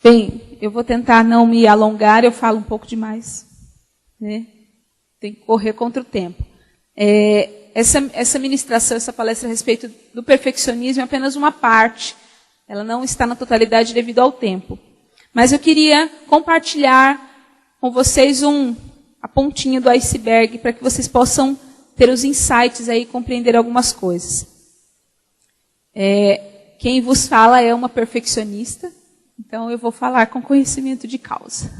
Bem, eu vou tentar não me alongar, eu falo um pouco demais, né? Tem que correr contra o tempo. Essa ministração, essa palestra a respeito do perfeccionismo é apenas uma parte. Ela não está na totalidade devido ao tempo. Mas eu queria compartilhar com vocês a pontinha do iceberg para que vocês possam ter os insights aí e compreender algumas coisas. Quem vos fala é uma perfeccionista, então eu vou falar com conhecimento de causa.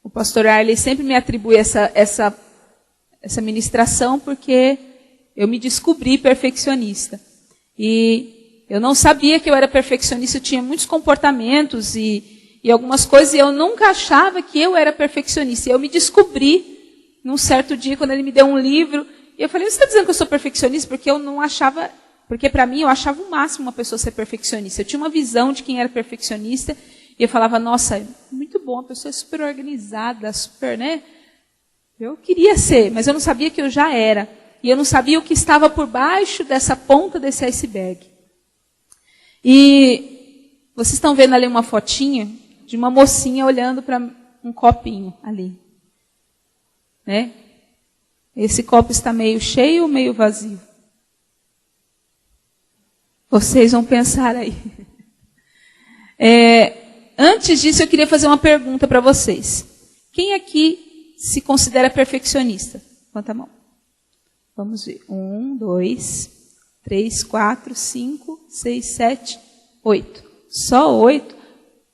O pastor Arley sempre me atribui essa ministração porque eu me descobri perfeccionista. E eu não sabia que eu era perfeccionista, eu tinha muitos comportamentos e algumas coisas, e eu nunca achava que eu era perfeccionista. E eu me descobri num certo dia, quando ele me deu um livro, e eu falei, você está dizendo que eu sou perfeccionista? Porque eu não achava, porque para mim eu achava o máximo uma pessoa ser perfeccionista. Eu tinha uma visão de quem era perfeccionista, e eu falava, nossa, muito bom, a pessoa é super organizada, super, né? Eu queria ser, mas eu não sabia que eu já era. E eu não sabia o que estava por baixo dessa ponta desse iceberg. E vocês estão vendo ali uma fotinha de uma mocinha olhando para um copinho ali. Né? Esse copo está meio cheio ou meio vazio? Vocês vão pensar aí. Antes disso, eu queria fazer uma pergunta para vocês. Quem aqui se considera perfeccionista? Levanta a mão. Vamos ver. 1, 2, 3, 4, 5, 6, 7, 8. Só 8?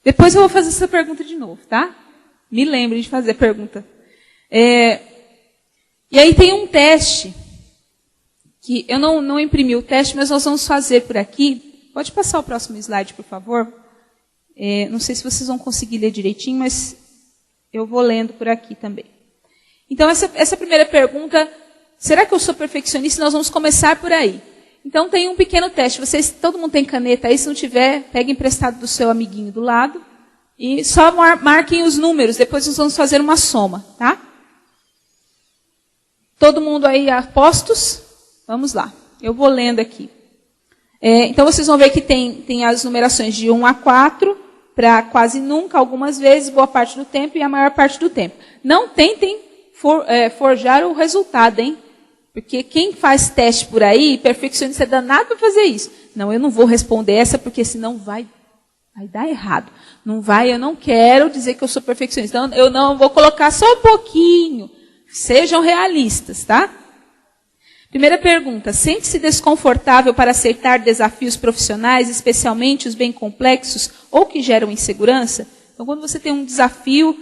Depois eu vou fazer essa pergunta de novo, tá? Me lembre de fazer a pergunta. E aí tem um teste, que eu não imprimi o teste, mas nós vamos fazer por aqui. Pode passar o próximo slide, por favor? Não sei se vocês vão conseguir ler direitinho, mas eu vou lendo por aqui também. Então, essa primeira pergunta, será que eu sou perfeccionista? Nós vamos começar por aí. Então, tem um pequeno teste. Todo mundo tem caneta aí? Se não tiver, pegue emprestado do seu amiguinho do lado. E só marquem os números. Depois nós vamos fazer uma soma, tá? Todo mundo aí a postos? Vamos lá. Eu vou lendo aqui. Então, vocês vão ver que tem as numerações de 1 a 4, para quase nunca, algumas vezes, boa parte do tempo e a maior parte do tempo. Não tentem forjar o resultado, hein? Porque quem faz teste por aí, perfeccionista, é danado para fazer isso. Não, eu não vou responder essa, porque senão vai dar errado. Não vai, eu não quero dizer que eu sou perfeccionista. Então, eu não vou colocar só um pouquinho. Sejam realistas, tá? Primeira pergunta, sente-se desconfortável para aceitar desafios profissionais, especialmente os bem complexos ou que geram insegurança? Então, quando você tem um desafio,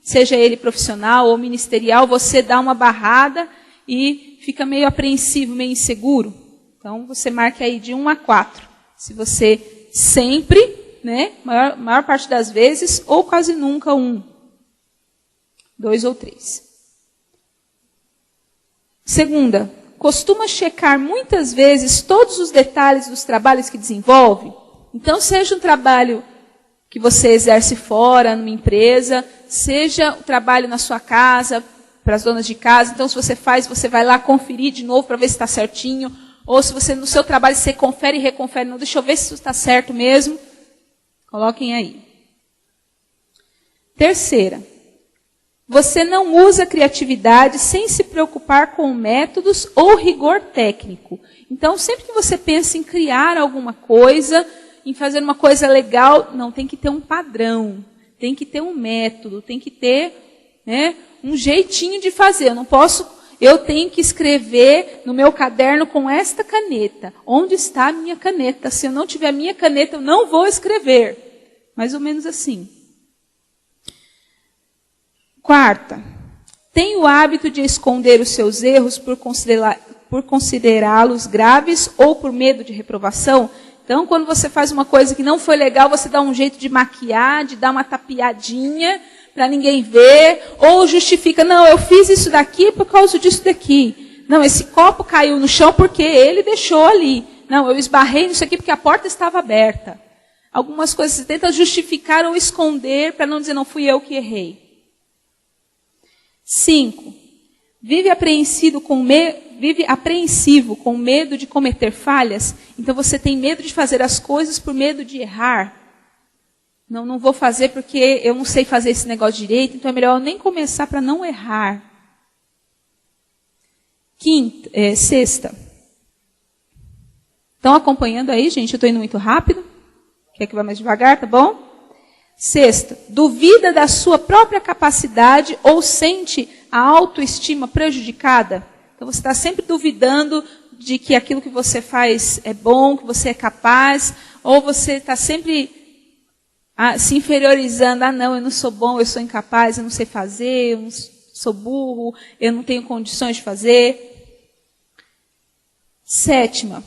seja ele profissional ou ministerial, você dá uma barrada e fica meio apreensivo, meio inseguro. Então, você marca aí de 1 a 4. Se você sempre, né, maior parte das vezes, ou quase nunca 1, 2 ou 3. Segunda, costuma checar muitas vezes todos os detalhes dos trabalhos que desenvolve? Então, seja um trabalho que você exerce fora, numa empresa, seja o trabalho na sua casa, para as donas de casa. Então, se você faz, você vai lá conferir de novo para ver se está certinho. Ou se você, no seu trabalho, você confere e reconfere. Não, deixa eu ver se isso está certo mesmo. Coloquem aí. Terceira. Você não usa criatividade sem se preocupar com métodos ou rigor técnico. Então, sempre que você pensa em criar alguma coisa, em fazer uma coisa legal, não, tem que ter um padrão, tem que ter um método, tem que ter, né, um jeitinho de fazer. Eu tenho que escrever no meu caderno com esta caneta. Onde está a minha caneta? Se eu não tiver a minha caneta, eu não vou escrever. Mais ou menos assim. Quarta, tem o hábito de esconder os seus erros por considerá-los graves ou por medo de reprovação? Então, quando você faz uma coisa que não foi legal, você dá um jeito de maquiar, de dar uma tapeadinha para ninguém ver, ou justifica, não, eu fiz isso daqui por causa disso daqui. Não, esse copo caiu no chão porque ele deixou ali. Não, eu esbarrei nisso aqui porque a porta estava aberta. Algumas coisas você tenta justificar ou esconder para não dizer, não, fui eu que errei. 5. Vive apreensivo com medo de cometer falhas. Então você tem medo de fazer as coisas por medo de errar. não vou fazer porque eu não sei fazer esse negócio direito, então é melhor eu nem começar para não errar. Sexta. Estão acompanhando aí, gente? Eu estou indo muito rápido. Quer que vá mais devagar, tá bom? Sexta, duvida da sua própria capacidade ou sente a autoestima prejudicada? Então você está sempre duvidando de que aquilo que você faz é bom, que você é capaz, ou você está sempre se inferiorizando, não, eu não sou bom, eu sou incapaz, eu não sei fazer, eu não sou burro, eu não tenho condições de fazer. Sétima,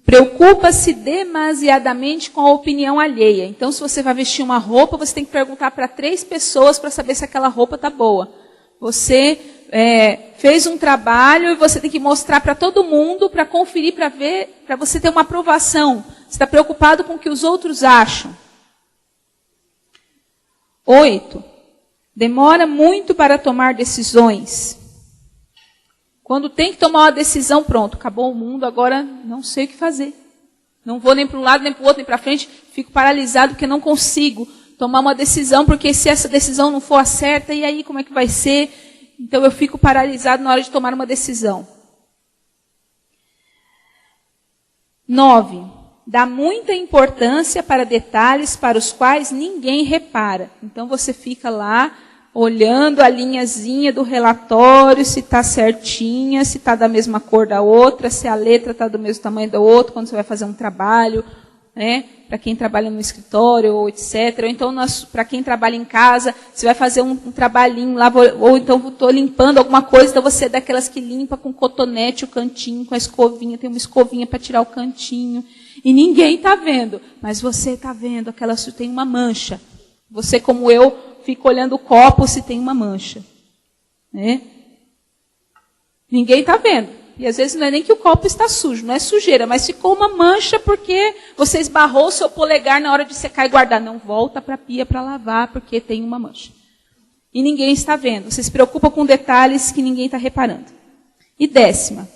preocupa-se demasiadamente com a opinião alheia. Então, se você vai vestir uma roupa, você tem que perguntar para 3 pessoas para saber se aquela roupa está boa. Você fez um trabalho e você tem que mostrar para todo mundo, para conferir, para ver, para você ter uma aprovação. Você está preocupado com o que os outros acham. 8. Demora muito para tomar decisões. Quando tem que tomar uma decisão, pronto, acabou o mundo, agora não sei o que fazer. Não vou nem para um lado, nem para o outro, nem para frente, fico paralisado porque não consigo tomar uma decisão, porque se essa decisão não for a certa, e aí como é que vai ser? Então eu fico paralisado na hora de tomar uma decisão. 9. Dá muita importância para detalhes para os quais ninguém repara. Então você fica lá olhando a linhazinha do relatório, se está certinha, se está da mesma cor da outra, se a letra está do mesmo tamanho da outra, quando você vai fazer um trabalho, né? Para quem trabalha no escritório, ou etc. Ou então, para quem trabalha em casa, você vai fazer um trabalhinho lá, ou então estou limpando alguma coisa, então você é daquelas que limpa com cotonete o cantinho, com a escovinha, tem uma escovinha para tirar o cantinho, e ninguém está vendo, mas você está vendo, aquela tem uma mancha. Você, como eu, fica olhando o copo se tem uma mancha. Né? Ninguém está vendo. E às vezes não é nem que o copo está sujo, não é sujeira, mas ficou uma mancha porque você esbarrou o seu polegar na hora de secar e guardar. Não, volta para a pia para lavar porque tem uma mancha. E ninguém está vendo. Você se preocupa com detalhes que ninguém está reparando. E 10ª,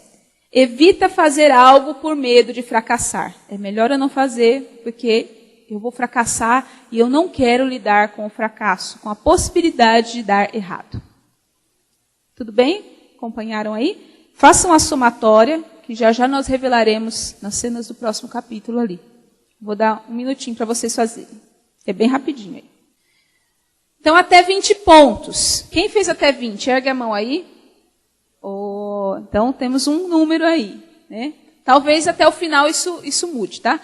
evita fazer algo por medo de fracassar. É melhor eu não fazer porque eu vou fracassar e eu não quero lidar com o fracasso, com a possibilidade de dar errado. Tudo bem? Acompanharam aí? Façam a somatória, que já nós revelaremos nas cenas do próximo capítulo ali. Vou dar um minutinho para vocês fazerem. É bem rapidinho aí. Então, até 20 pontos. Quem fez até 20? Ergue a mão aí. Então, temos um número aí. Né? Talvez até o final isso mude, tá?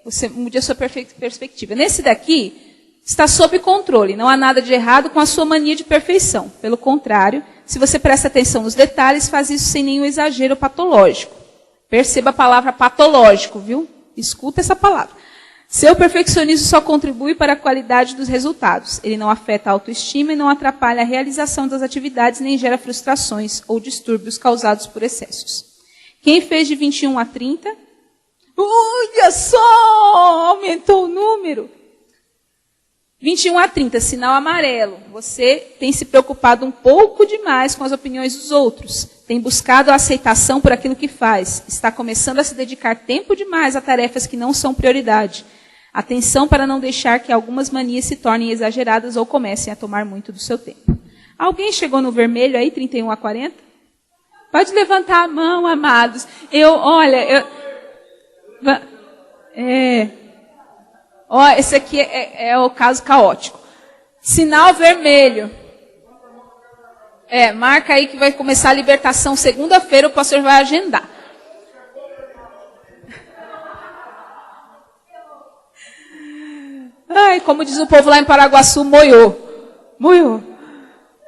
Você mude a sua perspectiva. Nesse daqui, está sob controle. Não há nada de errado com a sua mania de perfeição. Pelo contrário, se você presta atenção nos detalhes, faz isso sem nenhum exagero patológico. Perceba a palavra patológico, viu? Escuta essa palavra. Seu perfeccionismo só contribui para a qualidade dos resultados. Ele não afeta a autoestima e não atrapalha a realização das atividades, nem gera frustrações ou distúrbios causados por excessos. Quem fez de 21 a 30? Olha só! Aumentou o número. 21 a 30, sinal amarelo. Você tem se preocupado um pouco demais com as opiniões dos outros. Tem buscado a aceitação por aquilo que faz. Está começando a se dedicar tempo demais a tarefas que não são prioridade. Atenção para não deixar que algumas manias se tornem exageradas ou comecem a tomar muito do seu tempo. Alguém chegou no vermelho aí, 31 a 40? Pode levantar a mão, amados. Esse aqui é o caso caótico. Sinal vermelho. Marca aí que vai começar a libertação segunda-feira, o pastor vai agendar. Como diz o povo lá em Paraguaçu, moiou.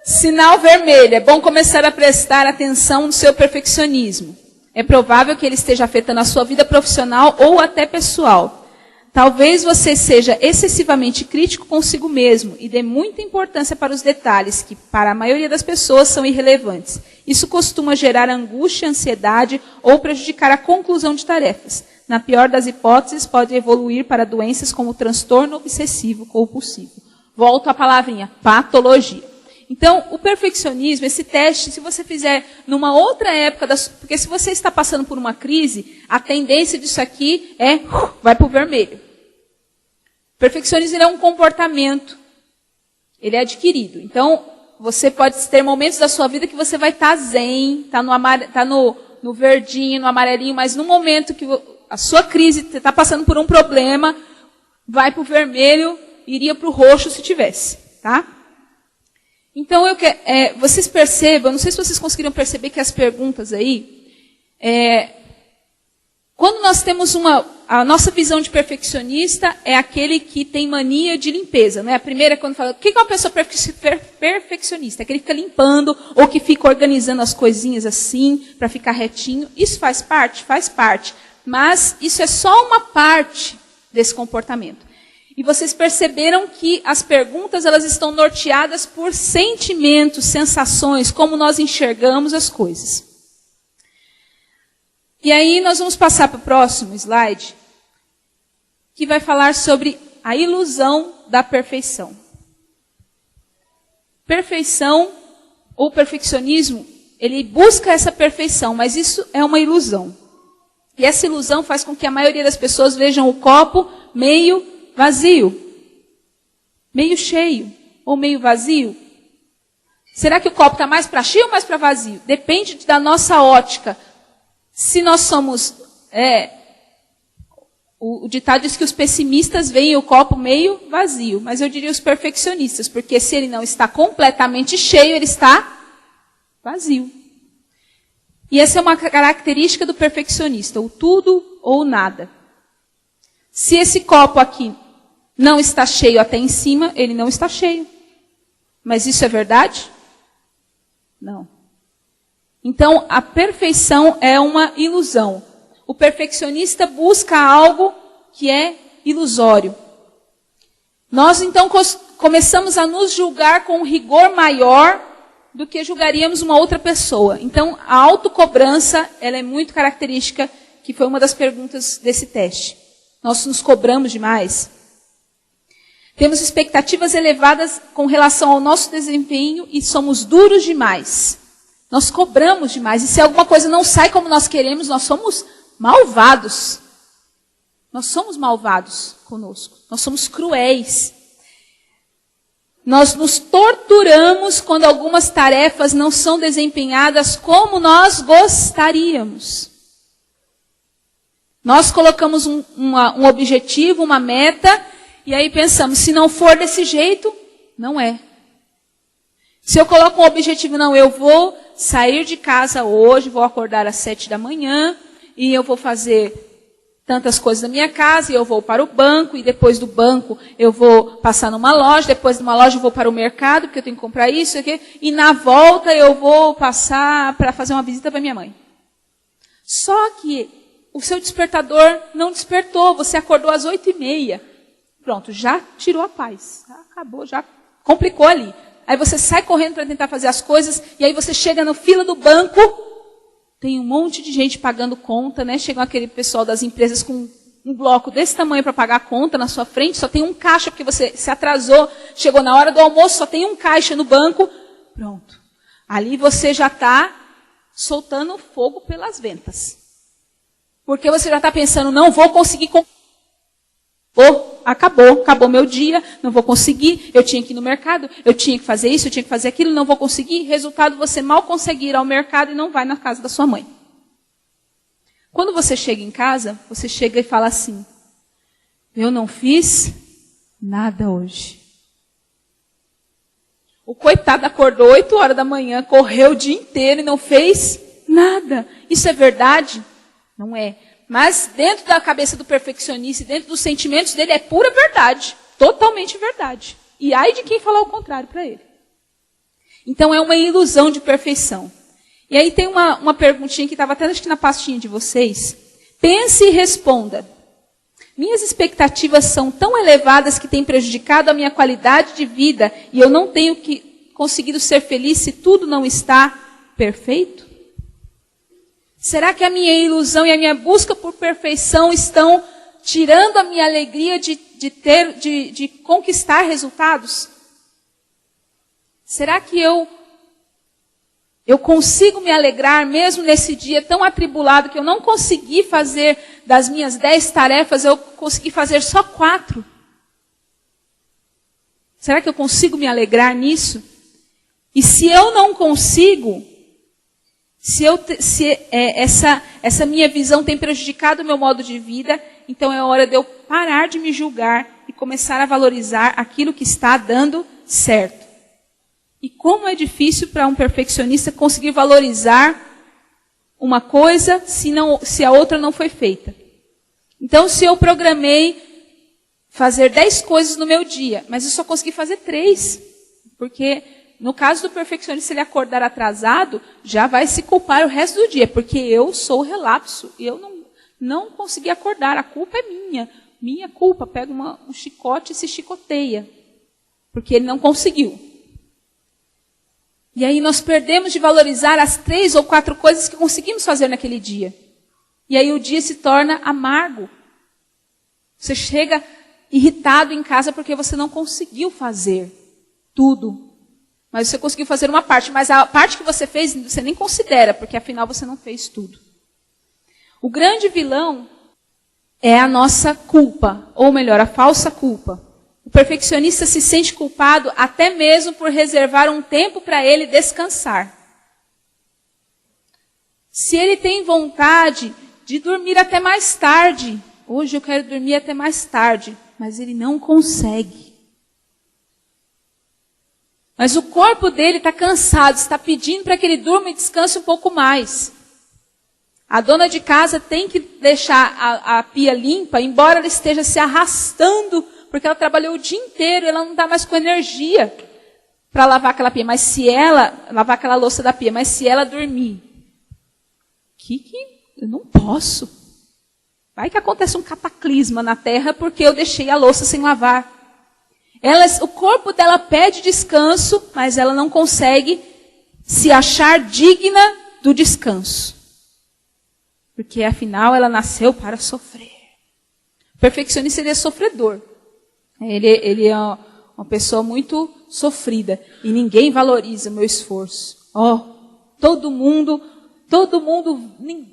Sinal vermelho. É bom começar a prestar atenção no seu perfeccionismo. É provável que ele esteja afetando a sua vida profissional ou até pessoal. Talvez você seja excessivamente crítico consigo mesmo e dê muita importância para os detalhes que, para a maioria das pessoas, são irrelevantes. Isso costuma gerar angústia, ansiedade ou prejudicar a conclusão de tarefas. Na pior das hipóteses, pode evoluir para doenças como transtorno obsessivo compulsivo. Volto à palavrinha, patologia. Então, o perfeccionismo, esse teste, se você fizer numa outra época, porque se você está passando por uma crise, a tendência disso aqui vai para o vermelho. Perfeccionismo é um comportamento. Ele é adquirido. Então, você pode ter momentos da sua vida que você vai estar zen, tá no verdinho, no amarelinho, mas no momento que a sua crise, você está passando por um problema, vai para o vermelho, iria para o roxo se tivesse, tá? Então, vocês percebam, não sei se vocês conseguiram perceber que as perguntas aí, quando nós temos a nossa visão de perfeccionista é aquele que tem mania de limpeza, né? A primeira é quando fala, o que é uma pessoa perfeccionista? É aquele que fica limpando ou que fica organizando as coisinhas assim para ficar retinho. Isso faz parte? Faz parte. Mas isso é só uma parte desse comportamento. E vocês perceberam que as perguntas elas estão norteadas por sentimentos, sensações, como nós enxergamos as coisas. E aí nós vamos passar para o próximo slide, que vai falar sobre a ilusão da perfeição. Perfeição ou perfeccionismo, ele busca essa perfeição, mas isso é uma ilusão. E essa ilusão faz com que a maioria das pessoas vejam o copo meio vazio, meio cheio ou meio vazio. Será que o copo está mais para cheio ou mais para vazio? Depende da nossa ótica. Se nós somos... o ditado diz que os pessimistas veem o copo meio vazio, mas eu diria os perfeccionistas, porque se ele não está completamente cheio, ele está vazio. E essa é uma característica do perfeccionista, o tudo ou nada. Se esse copo aqui não está cheio até em cima, ele não está cheio. Mas isso é verdade? Não. Então, a perfeição é uma ilusão. O perfeccionista busca algo que é ilusório. Nós, então, começamos a nos julgar com um rigor maior do que julgaríamos uma outra pessoa. Então, a autocobrança, ela é muito característica, que foi uma das perguntas desse teste. Nós nos cobramos demais. Temos expectativas elevadas com relação ao nosso desempenho e somos duros demais. Nós cobramos demais. E se alguma coisa não sai como nós queremos, nós somos malvados. Nós somos malvados conosco. Nós somos cruéis. Nós nos torturamos quando algumas tarefas não são desempenhadas como nós gostaríamos. Nós colocamos um objetivo, uma meta, e aí pensamos, se não for desse jeito, não é. Se eu coloco um objetivo, não, eu vou sair de casa hoje, vou acordar às 7 da manhã, e eu vou fazer tantas coisas na minha casa, e eu vou para o banco, e depois do banco eu vou passar numa loja, depois de uma loja eu vou para o mercado, porque eu tenho que comprar isso, aqui, e na volta eu vou passar para fazer uma visita para minha mãe. Só que o seu despertador não despertou, você acordou às 8h30. Pronto, já tirou a paz. Já acabou, já complicou ali. Aí você sai correndo para tentar fazer as coisas, e aí você chega na fila do banco, tem um monte de gente pagando conta, né? Chegam aquele pessoal das empresas com um bloco desse tamanho para pagar a conta na sua frente, só tem um caixa, porque você se atrasou, chegou na hora do almoço, só tem um caixa no banco. Pronto. Ali você já está soltando fogo pelas ventas. Porque você já está pensando, não vou conseguir... Acabou meu dia, não vou conseguir, eu tinha que ir no mercado, eu tinha que fazer isso, eu tinha que fazer aquilo, não vou conseguir. Resultado, você mal consegue ir ao mercado e não vai na casa da sua mãe. Quando você chega em casa, você chega e fala assim, eu não fiz nada hoje. O coitado acordou 8 horas da manhã, correu o dia inteiro e não fez nada. Isso é verdade? Não é. Mas dentro da cabeça do perfeccionista, dentro dos sentimentos dele, é pura verdade. Totalmente verdade. E ai de quem falar o contrário para ele. Então é uma ilusão de perfeição. E aí tem uma perguntinha que estava até acho que na pastinha de vocês. Pense e responda. Minhas expectativas são tão elevadas que têm prejudicado a minha qualidade de vida e eu não tenho conseguido ser feliz se tudo não está perfeito? Será que a minha ilusão e a minha busca por perfeição estão tirando a minha alegria de conquistar resultados? Será que eu consigo me alegrar mesmo nesse dia tão atribulado que eu não consegui fazer das minhas 10 tarefas, eu consegui fazer só 4? Será que eu consigo me alegrar nisso? E se eu não consigo, essa minha visão tem prejudicado o meu modo de vida, então é hora de eu parar de me julgar e começar a valorizar aquilo que está dando certo. E como é difícil para um perfeccionista conseguir valorizar uma coisa se a outra não foi feita. Então, se eu programei fazer 10 coisas no meu dia, mas eu só consegui fazer 3, porque no caso do perfeccionista, se ele acordar atrasado, já vai se culpar o resto do dia, porque eu sou o relapso, eu não consegui acordar, a culpa é minha culpa, pega um chicote e se chicoteia, porque ele não conseguiu. E aí nós perdemos de valorizar as 3 ou 4 coisas que conseguimos fazer naquele dia. E aí o dia se torna amargo. Você chega irritado em casa porque você não conseguiu fazer tudo. Mas você conseguiu fazer uma parte. Mas a parte que você fez, você nem considera, porque afinal você não fez tudo. O grande vilão é a nossa culpa, ou melhor, a falsa culpa. O perfeccionista se sente culpado até mesmo por reservar um tempo para ele descansar. Se ele tem vontade de dormir até mais tarde, hoje eu quero dormir até mais tarde, mas ele não consegue. Mas o corpo dele está cansado, está pedindo para que ele durma e descanse um pouco mais. A dona de casa tem que deixar a pia limpa, embora ela esteja se arrastando, porque ela trabalhou o dia inteiro, ela não está mais com energia para lavar aquela pia. Mas se ela, lavar aquela louça da pia, mas se ela dormir, eu não posso. Vai que acontece um cataclisma na terra porque eu deixei a louça sem lavar. O corpo dela pede descanso, mas ela não consegue se achar digna do descanso. Porque afinal ela nasceu para sofrer. O perfeccionista ele é sofredor. Ele é uma pessoa muito sofrida. E ninguém valoriza o meu esforço. Todo mundo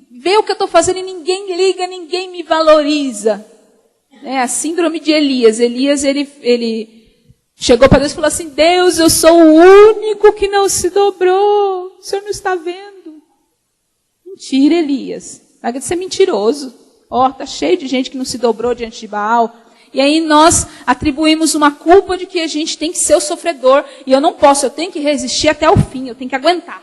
vê o que eu estou fazendo e ninguém liga, ninguém me valoriza. É a síndrome de Elias. Elias, ele chegou para Deus e falou assim: Deus, eu sou o único que não se dobrou. O Senhor não está vendo. Mentira, Elias. Larga de ser mentiroso. Está cheio de gente que não se dobrou diante de Baal. E aí nós atribuímos uma culpa de que a gente tem que ser o sofredor. E eu não posso, eu tenho que resistir até o fim, eu tenho que aguentar.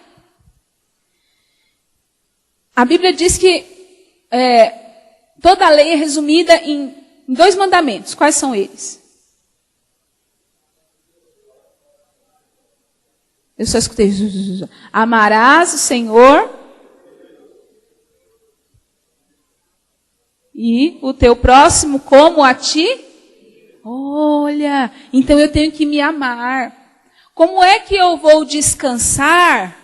A Bíblia diz que toda a lei é resumida em 2 mandamentos. Quais são eles? Eu só escutei. Amarás o Senhor e o teu próximo como a ti. Olha, então eu tenho que me amar. Como é que eu vou descansar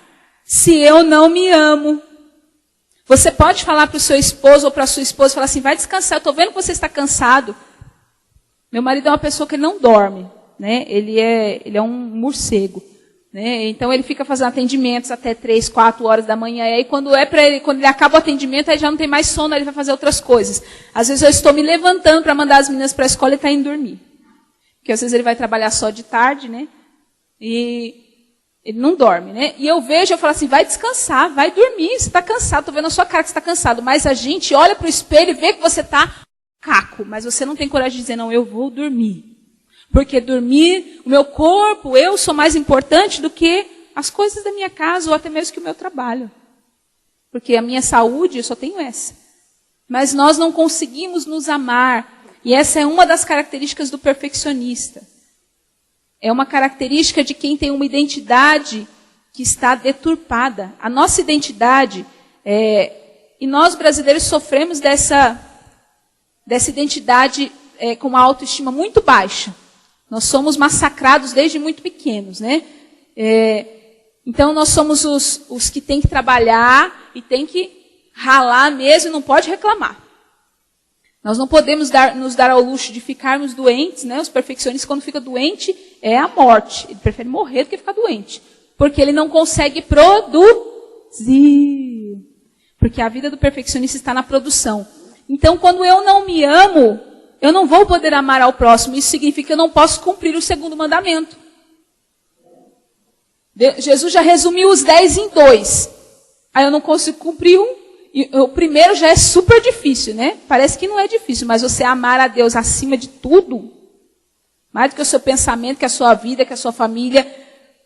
se eu não me amo? Você pode falar para o seu esposo ou para a sua esposa, falar assim: vai descansar, eu estou vendo que você está cansado. Meu marido é uma pessoa que não dorme, né? Ele é um morcego, né? Então ele fica fazendo atendimentos até 3, 4 horas da manhã, e aí quando ele acaba o atendimento, aí já não tem mais sono, ele vai fazer outras coisas. Às vezes eu estou me levantando para mandar as meninas para a escola e está indo dormir. Porque às vezes ele vai trabalhar só de tarde, né? E ele não dorme, né? E eu falo assim: vai descansar, vai dormir, você está cansado, estou vendo a sua cara que você está cansado. Mas a gente olha para o espelho e vê que você está caco, mas você não tem coragem de dizer: não, eu vou dormir. Porque dormir, o meu corpo, eu sou mais importante do que as coisas da minha casa ou até mesmo que o meu trabalho. Porque a minha saúde, eu só tenho essa. Mas nós não conseguimos nos amar. E essa é uma das características do perfeccionista. É uma característica de quem tem uma identidade que está deturpada. A nossa identidade, e nós brasileiros sofremos dessa identidade com uma autoestima muito baixa. Nós somos massacrados desde muito pequenos, né? Então nós somos os que têm que trabalhar e têm que ralar mesmo e não pode reclamar. Nós não podemos nos dar ao luxo de ficarmos doentes, né? Os perfeccionistas, quando fica doente, é a morte. Ele prefere morrer do que ficar doente. Porque ele não consegue produzir. Porque a vida do perfeccionista está na produção. Então, quando eu não me amo, eu não vou poder amar ao próximo. Isso significa que eu não posso cumprir o segundo mandamento. Jesus já resumiu os 10 em 2. Aí eu não consigo cumprir um. E o primeiro já é super difícil, né? Parece que não é difícil, mas você amar a Deus acima de tudo, mais do que o seu pensamento, que a sua vida, que a sua família,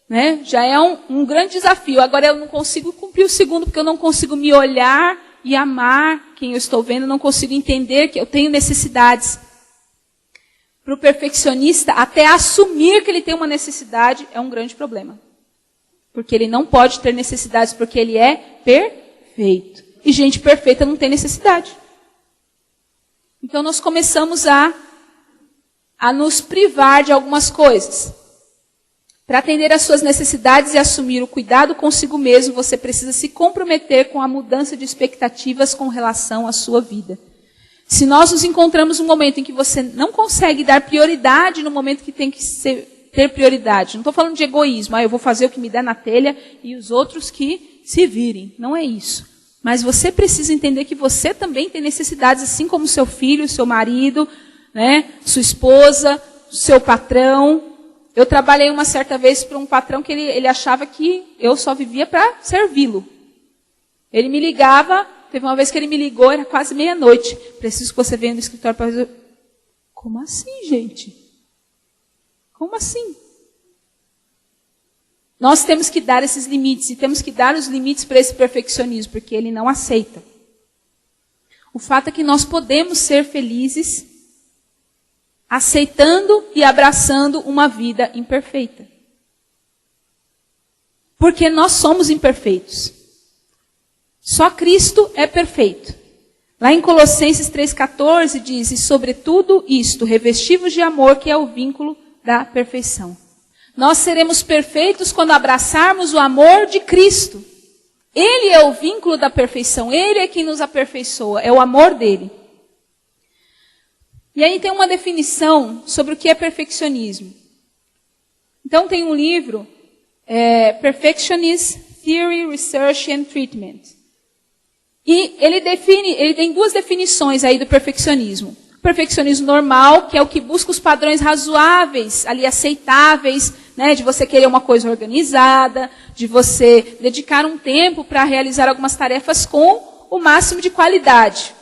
né? Já é um grande desafio. Agora eu não consigo cumprir o segundo, porque eu não consigo me olhar e amar quem eu estou vendo, eu não consigo entender que eu tenho necessidades. Para o perfeccionista, até assumir que ele tem uma necessidade é um grande problema. Porque ele não pode ter necessidades, porque ele é perfeito. E gente perfeita não tem necessidade. Então nós começamos a nos privar de algumas coisas. Para atender às suas necessidades e assumir o cuidado consigo mesmo, você precisa se comprometer com a mudança de expectativas com relação à sua vida. Se nós nos encontramos num momento em que você não consegue dar prioridade no momento que tem que ter prioridade. Não estou falando de egoísmo. Eu vou fazer o que me der na telha e os outros que se virem. Não é isso. Mas você precisa entender que você também tem necessidades, assim como seu filho, seu marido, né, sua esposa, seu patrão. Eu trabalhei uma certa vez para um patrão que ele achava que eu só vivia para servi-lo. Ele me ligava, teve uma vez que ele me ligou, era quase meia-noite. Preciso que você venha no escritório para fazer. Como assim, gente? Como assim? Nós temos que dar esses limites, e temos que dar os limites para esse perfeccionismo, porque ele não aceita. O fato é que nós podemos ser felizes aceitando e abraçando uma vida imperfeita. Porque nós somos imperfeitos. Só Cristo é perfeito. Lá em Colossenses 3,14 diz, e sobretudo isto, revestivos de amor, que é o vínculo da perfeição. Nós seremos perfeitos quando abraçarmos o amor de Cristo. Ele é o vínculo da perfeição. Ele é quem nos aperfeiçoa. É o amor dele. E aí tem uma definição sobre o que é perfeccionismo. Então tem um livro, Perfectionist Theory, Research and Treatment. E ele tem duas definições aí do perfeccionismo. O perfeccionismo normal, que é o que busca os padrões razoáveis, ali aceitáveis, né, de você querer uma coisa organizada, de você dedicar um tempo para realizar algumas tarefas com o máximo de qualidade.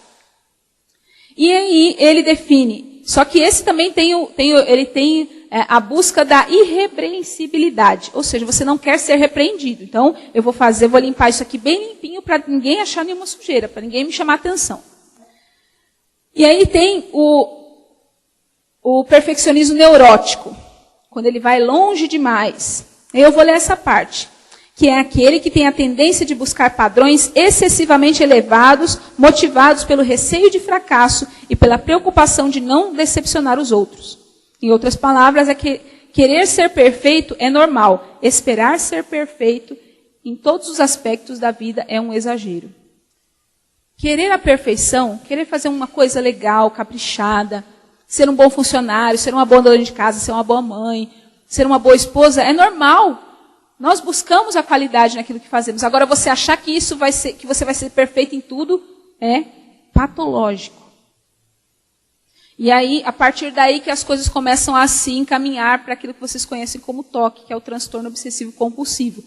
E aí ele define, só que esse também tem a busca da irrepreensibilidade, ou seja, você não quer ser repreendido. Então, eu vou limpar isso aqui bem limpinho para ninguém achar nenhuma sujeira, para ninguém me chamar atenção. E aí tem o perfeccionismo neurótico, quando ele vai longe demais. Eu vou ler essa parte, que é aquele que tem a tendência de buscar padrões excessivamente elevados, motivados pelo receio de fracasso e pela preocupação de não decepcionar os outros. Em outras palavras, é que querer ser perfeito é normal. Esperar ser perfeito em todos os aspectos da vida é um exagero. Querer a perfeição, querer fazer uma coisa legal, caprichada, ser um bom funcionário, ser uma boa dona de casa, ser uma boa mãe, ser uma boa esposa, é normal. Nós buscamos a qualidade naquilo que fazemos. Agora, você achar que que você vai ser perfeito em tudo, é patológico. E aí, a partir daí que as coisas começam a se encaminhar para aquilo que vocês conhecem como TOC, que é o transtorno obsessivo compulsivo.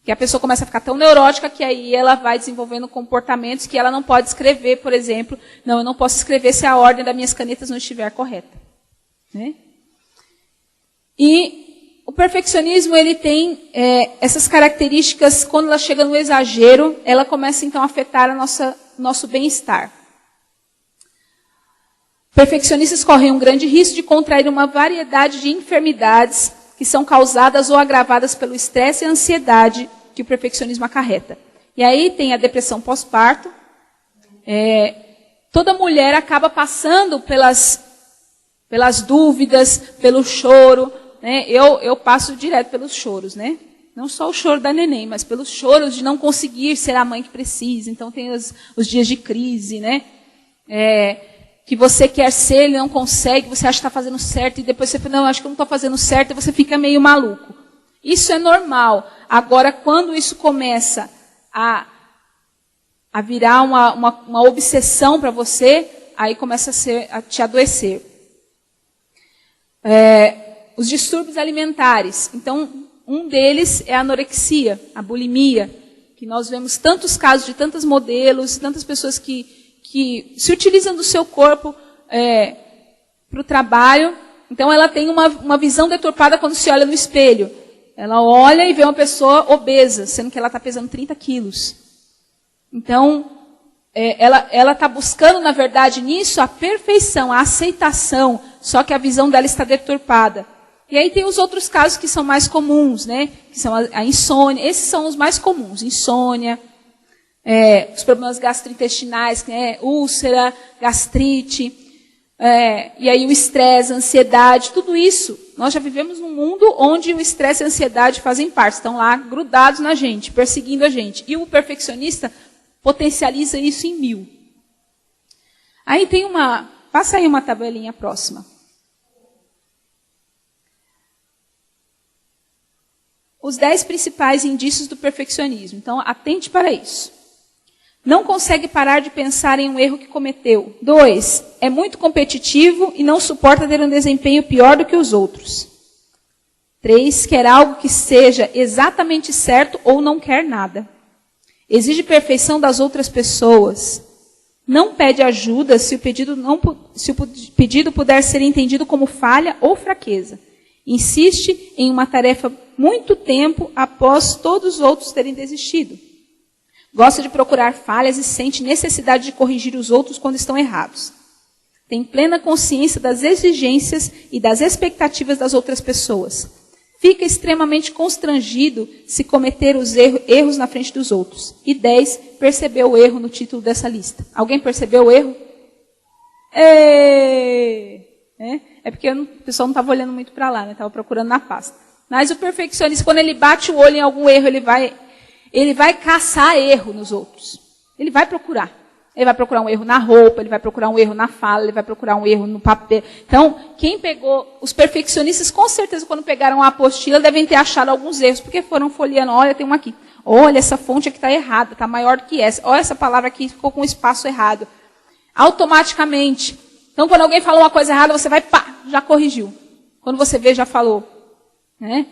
Que a pessoa começa a ficar tão neurótica que aí ela vai desenvolvendo comportamentos que ela não pode escrever, por exemplo. Não, eu não posso escrever se a ordem das minhas canetas não estiver correta. Né? E o perfeccionismo, ele tem essas características, quando ela chega no exagero, ela começa então a afetar nosso bem-estar. Perfeccionistas correm um grande risco de contrair uma variedade de enfermidades que são causadas ou agravadas pelo estresse e a ansiedade que o perfeccionismo acarreta. E aí tem a depressão pós-parto. Toda mulher acaba passando pelas dúvidas, pelo choro. Né? Eu passo direto pelos choros, né? Não só o choro da neném, mas pelos choros de não conseguir ser a mãe que precisa. Então tem os dias de crise, né? Que você quer ser e não consegue, você acha que está fazendo certo, e depois você fala, não, acho que eu não estou fazendo certo, e você fica meio maluco. Isso é normal. Agora, quando isso começa a virar uma obsessão para você, aí começa a te adoecer. os distúrbios alimentares. Então, um deles é a anorexia, a bulimia, que nós vemos tantos casos de tantos modelos, tantas pessoas que se utilizam do seu corpo para o trabalho. Então, ela tem uma visão deturpada quando se olha no espelho. Ela olha e vê uma pessoa obesa, sendo que ela está pesando 30 quilos. Então, ela está buscando, na verdade, nisso a perfeição, a aceitação, só que a visão dela está deturpada. E aí tem os outros casos que são mais comuns, né? Que são a insônia. Esses são os mais comuns. Insônia, os problemas gastrointestinais, né? Úlcera, gastrite, e aí o estresse, a ansiedade, tudo isso. Nós já vivemos num mundo onde o estresse e a ansiedade fazem parte, estão lá grudados na gente, perseguindo a gente. E o perfeccionista potencializa isso em 1000. Aí tem passa aí uma tabelinha próxima. Os 10 principais indícios do perfeccionismo. Então, atente para isso. Não consegue parar de pensar em um erro que cometeu. 2, é muito competitivo e não suporta ter um desempenho pior do que os outros. 3, quer algo que seja exatamente certo ou não quer nada. Exige perfeição das outras pessoas. Não pede ajuda se o pedido puder ser entendido como falha ou fraqueza. Insiste em uma tarefa muito tempo após todos os outros terem desistido. Gosta de procurar falhas e sente necessidade de corrigir os outros quando estão errados. Tem plena consciência das exigências e das expectativas das outras pessoas. Fica extremamente constrangido se cometer os erros na frente dos outros. E 10, percebeu o erro no título dessa lista. Alguém percebeu o erro? É porque o pessoal não estava olhando muito para lá, né? Estava procurando na pasta. Mas o perfeccionista, quando ele bate o olho em algum erro, ele vai caçar erro nos outros. Ele vai procurar. Ele vai procurar um erro na roupa, ele vai procurar um erro na fala, ele vai procurar um erro no papel. Então, quem pegou, os perfeccionistas, com certeza, quando pegaram a apostila, devem ter achado alguns erros, porque foram folheando. Olha, tem uma aqui. Olha, essa fonte aqui está errada, está maior do que essa. Olha, essa palavra aqui ficou com um espaço errado. Automaticamente. Então, quando alguém falou uma coisa errada, você vai, já corrigiu. Quando você vê, já falou. Né?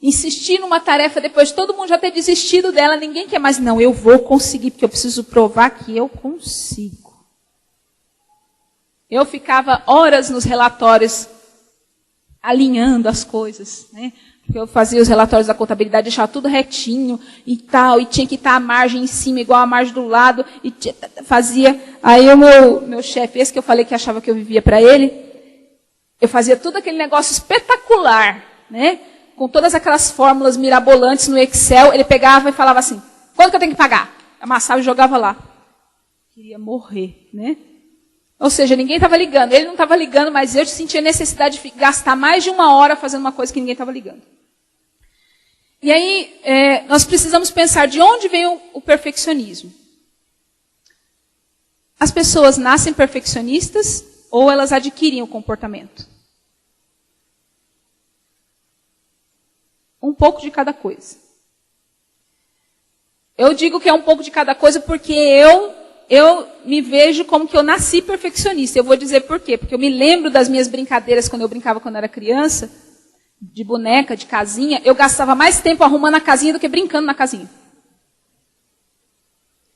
Insistir numa tarefa depois de todo mundo já ter desistido dela, ninguém quer mais. Não, eu vou conseguir, porque eu preciso provar que eu consigo. Eu ficava horas nos relatórios, alinhando as coisas. Né? Porque eu fazia os relatórios da contabilidade, deixava tudo retinho e tal, e tinha que estar a margem em cima, igual a margem do lado, e fazia. Aí o meu chefe, esse que eu falei que achava que eu vivia para ele, eu fazia tudo aquele negócio espetacular, né? Com todas aquelas fórmulas mirabolantes no Excel, ele pegava e falava assim, quanto que eu tenho que pagar? Amassava e jogava lá. Queria morrer, né? Ou seja, ninguém estava ligando. Ele não estava ligando, mas eu sentia necessidade de gastar mais de 1 hora fazendo uma coisa que ninguém estava ligando. E aí, nós precisamos pensar de onde vem o perfeccionismo. As pessoas nascem perfeccionistas ou elas adquirem o comportamento? Um pouco de cada coisa. Eu digo que é um pouco de cada coisa porque eu me vejo como que eu nasci perfeccionista. Eu vou dizer por quê. Porque eu me lembro das minhas brincadeiras quando eu brincava quando era criança, de boneca, de casinha. Eu gastava mais tempo arrumando a casinha do que brincando na casinha.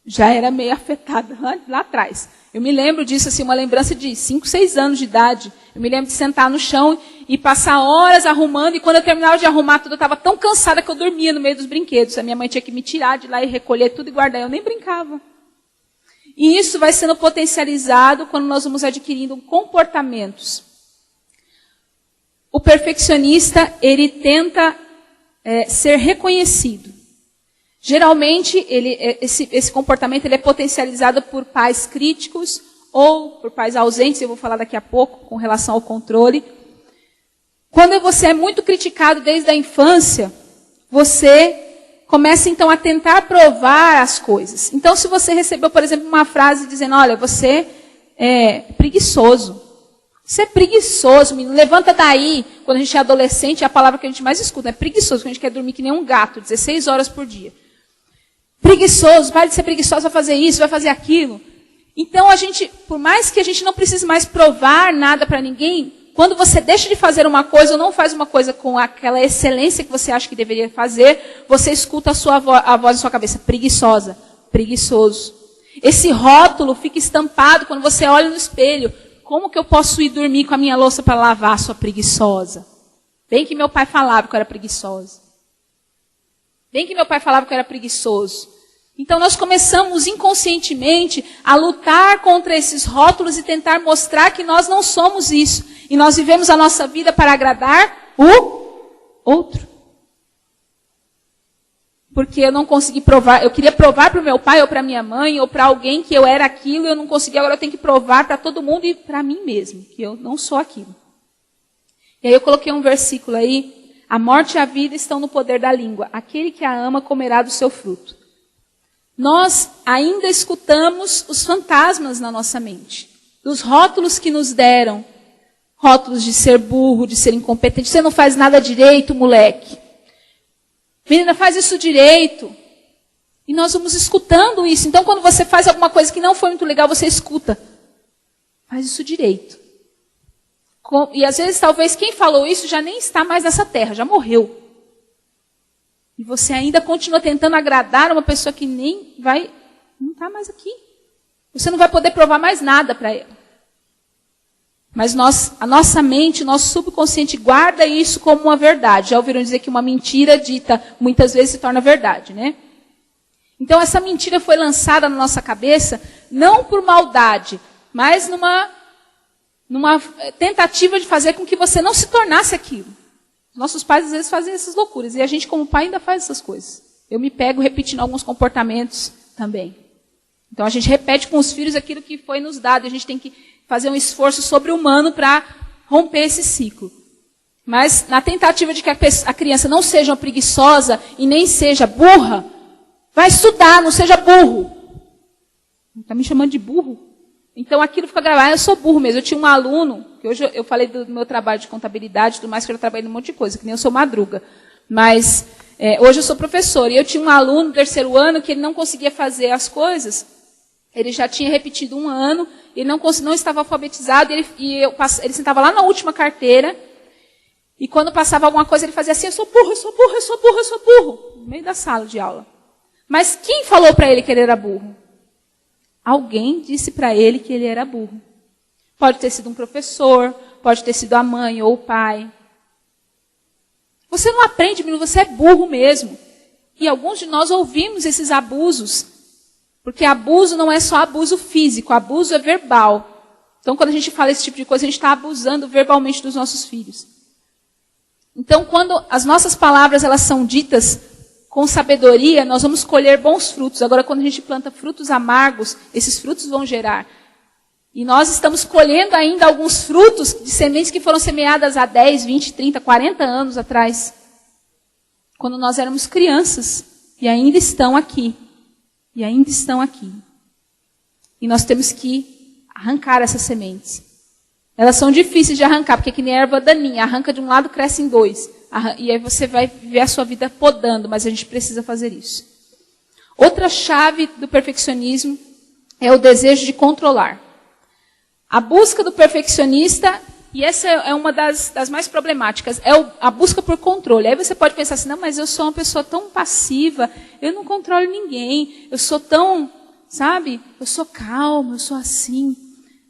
Já era meio afetada lá atrás. Eu me lembro disso, assim, uma lembrança de 5, 6 anos de idade. Eu me lembro de sentar no chão e passar horas arrumando, e quando eu terminava de arrumar tudo, eu estava tão cansada que eu dormia no meio dos brinquedos. A minha mãe tinha que me tirar de lá e recolher tudo e guardar. Eu nem brincava. E isso vai sendo potencializado quando nós vamos adquirindo comportamentos. O perfeccionista, ele tenta ser reconhecido. Geralmente, esse comportamento ele é potencializado por pais críticos ou por pais ausentes, eu vou falar daqui a pouco, com relação ao controle. Quando você é muito criticado desde a infância, você começa então a tentar provar as coisas. Então, se você recebeu, por exemplo, uma frase dizendo, olha, você é preguiçoso. Você é preguiçoso, menino, levanta daí. Quando a gente é adolescente, é a palavra que a gente mais escuta, é preguiçoso, porque a gente quer dormir que nem um gato, 16 horas por dia. Preguiçoso, para de ser preguiçoso, vai fazer isso, vai fazer aquilo. Então, por mais que a gente não precise mais provar nada para ninguém, Quando você deixa de fazer uma coisa ou não faz uma coisa com aquela excelência que você acha que deveria fazer, você escuta a voz na sua cabeça, preguiçosa, preguiçoso. Esse rótulo fica estampado quando você olha no espelho. Como que eu posso ir dormir com a minha louça para lavar, sua preguiçosa? Bem que meu pai falava que eu era preguiçosa. Bem que meu pai falava que eu era preguiçoso. Então nós começamos inconscientemente a lutar contra esses rótulos e tentar mostrar que nós não somos isso. E nós vivemos a nossa vida para agradar o outro. Porque eu não consegui provar, eu queria provar para o meu pai ou para minha mãe ou para alguém que eu era aquilo e eu não consegui, agora eu tenho que provar para todo mundo e para mim mesmo, que eu não sou aquilo. E aí eu coloquei um versículo aí, a morte e a vida estão no poder da língua, aquele que a ama comerá do seu fruto. Nós ainda escutamos os fantasmas na nossa mente, dos rótulos que nos deram, rótulos de ser burro, de ser incompetente, você não faz nada direito, moleque. Menina, faz isso direito. E nós vamos escutando isso. Então, quando você faz alguma coisa que não foi muito legal, você escuta. Faz isso direito. E às vezes, talvez, quem falou isso já nem está mais nessa terra, já morreu. E você ainda continua tentando agradar uma pessoa que nem vai, não está mais aqui. Você não vai poder provar mais nada para ela. Mas a nossa mente, nosso subconsciente guarda isso como uma verdade. Já ouviram dizer que uma mentira dita muitas vezes se torna verdade, né? Então essa mentira foi lançada na nossa cabeça, não por maldade, mas numa tentativa de fazer com que você não se tornasse aquilo. Nossos pais às vezes fazem essas loucuras, e a gente como pai ainda faz essas coisas. Eu me pego repetindo alguns comportamentos também. Então a gente repete com os filhos aquilo que foi nos dado, e a gente tem que fazer um esforço sobre-humano para romper esse ciclo. Mas na tentativa de que a criança não seja uma preguiçosa e nem seja burra, vai estudar, não seja burro. Está me chamando de burro? Então aquilo fica gravado, eu sou burro mesmo. Eu tinha um aluno, que hoje eu falei do meu trabalho de contabilidade e tudo mais, que eu trabalhei em um monte de coisa, que nem eu sou madruga. Mas hoje eu sou professora, e eu tinha um aluno do 3º ano que ele não conseguia fazer as coisas. Ele já tinha repetido um ano, ele não estava alfabetizado, ele sentava lá na última carteira, e quando passava alguma coisa, ele fazia assim, eu sou burro, eu sou burro, eu sou burro, eu sou burro, no meio da sala de aula. Mas quem falou para ele que ele era burro? Alguém disse para ele que ele era burro. Pode ter sido um professor, pode ter sido a mãe ou o pai. Você não aprende, menino, você é burro mesmo. E alguns de nós ouvimos esses abusos. Porque abuso não é só abuso físico, abuso é verbal. Então, quando a gente fala esse tipo de coisa, a gente está abusando verbalmente dos nossos filhos. Então, quando as nossas palavras elas são ditas com sabedoria, nós vamos colher bons frutos. Agora, quando a gente planta frutos amargos, esses frutos vão gerar. E nós estamos colhendo ainda alguns frutos de sementes que foram semeadas há 10, 20, 30, 40 anos atrás. Quando nós éramos crianças. E ainda estão aqui. E ainda estão aqui. E nós temos que arrancar essas sementes. Elas são difíceis de arrancar, porque é que nem erva daninha. Arranca de um lado, cresce em dois. E aí você vai viver a sua vida podando, mas a gente precisa fazer isso. Outra chave do perfeccionismo é o desejo de controlar. A busca do perfeccionista, e essa é uma das mais problemáticas, é a busca por controle. Aí você pode pensar assim, não, mas eu sou uma pessoa tão passiva, eu não controlo ninguém, eu sou tão, sabe, eu sou calma, eu sou assim.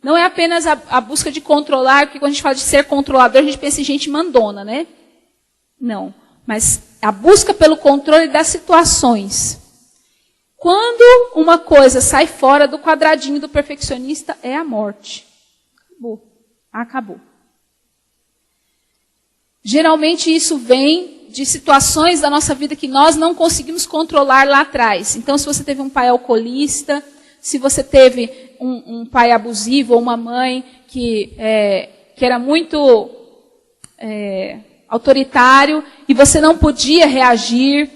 Não é apenas a busca de controlar, porque quando a gente fala de ser controlador, a gente pensa em gente mandona, né? Não, mas a busca pelo controle das situações. Quando uma coisa sai fora do quadradinho do perfeccionista, é a morte. Acabou. Geralmente isso vem de situações da nossa vida que nós não conseguimos controlar lá atrás. Então, se você teve um pai alcoolista, se você teve um pai abusivo ou uma mãe que era muito autoritário e você não podia reagir,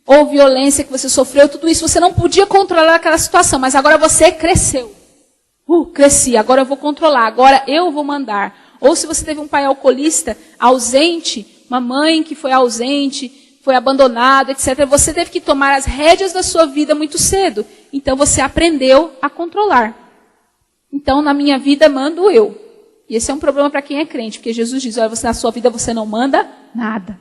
ou violência que você sofreu, tudo isso, você não podia controlar aquela situação, mas agora você cresceu. Cresci, agora eu vou controlar, agora eu vou mandar. Ou se você teve um pai alcoolista, ausente, uma mãe que foi ausente, foi abandonada, etc. Você teve que tomar as rédeas da sua vida muito cedo. Então você aprendeu a controlar. Então na minha vida mando eu. E esse é um problema para quem é crente, porque Jesus diz, olha, você, na sua vida você não manda nada.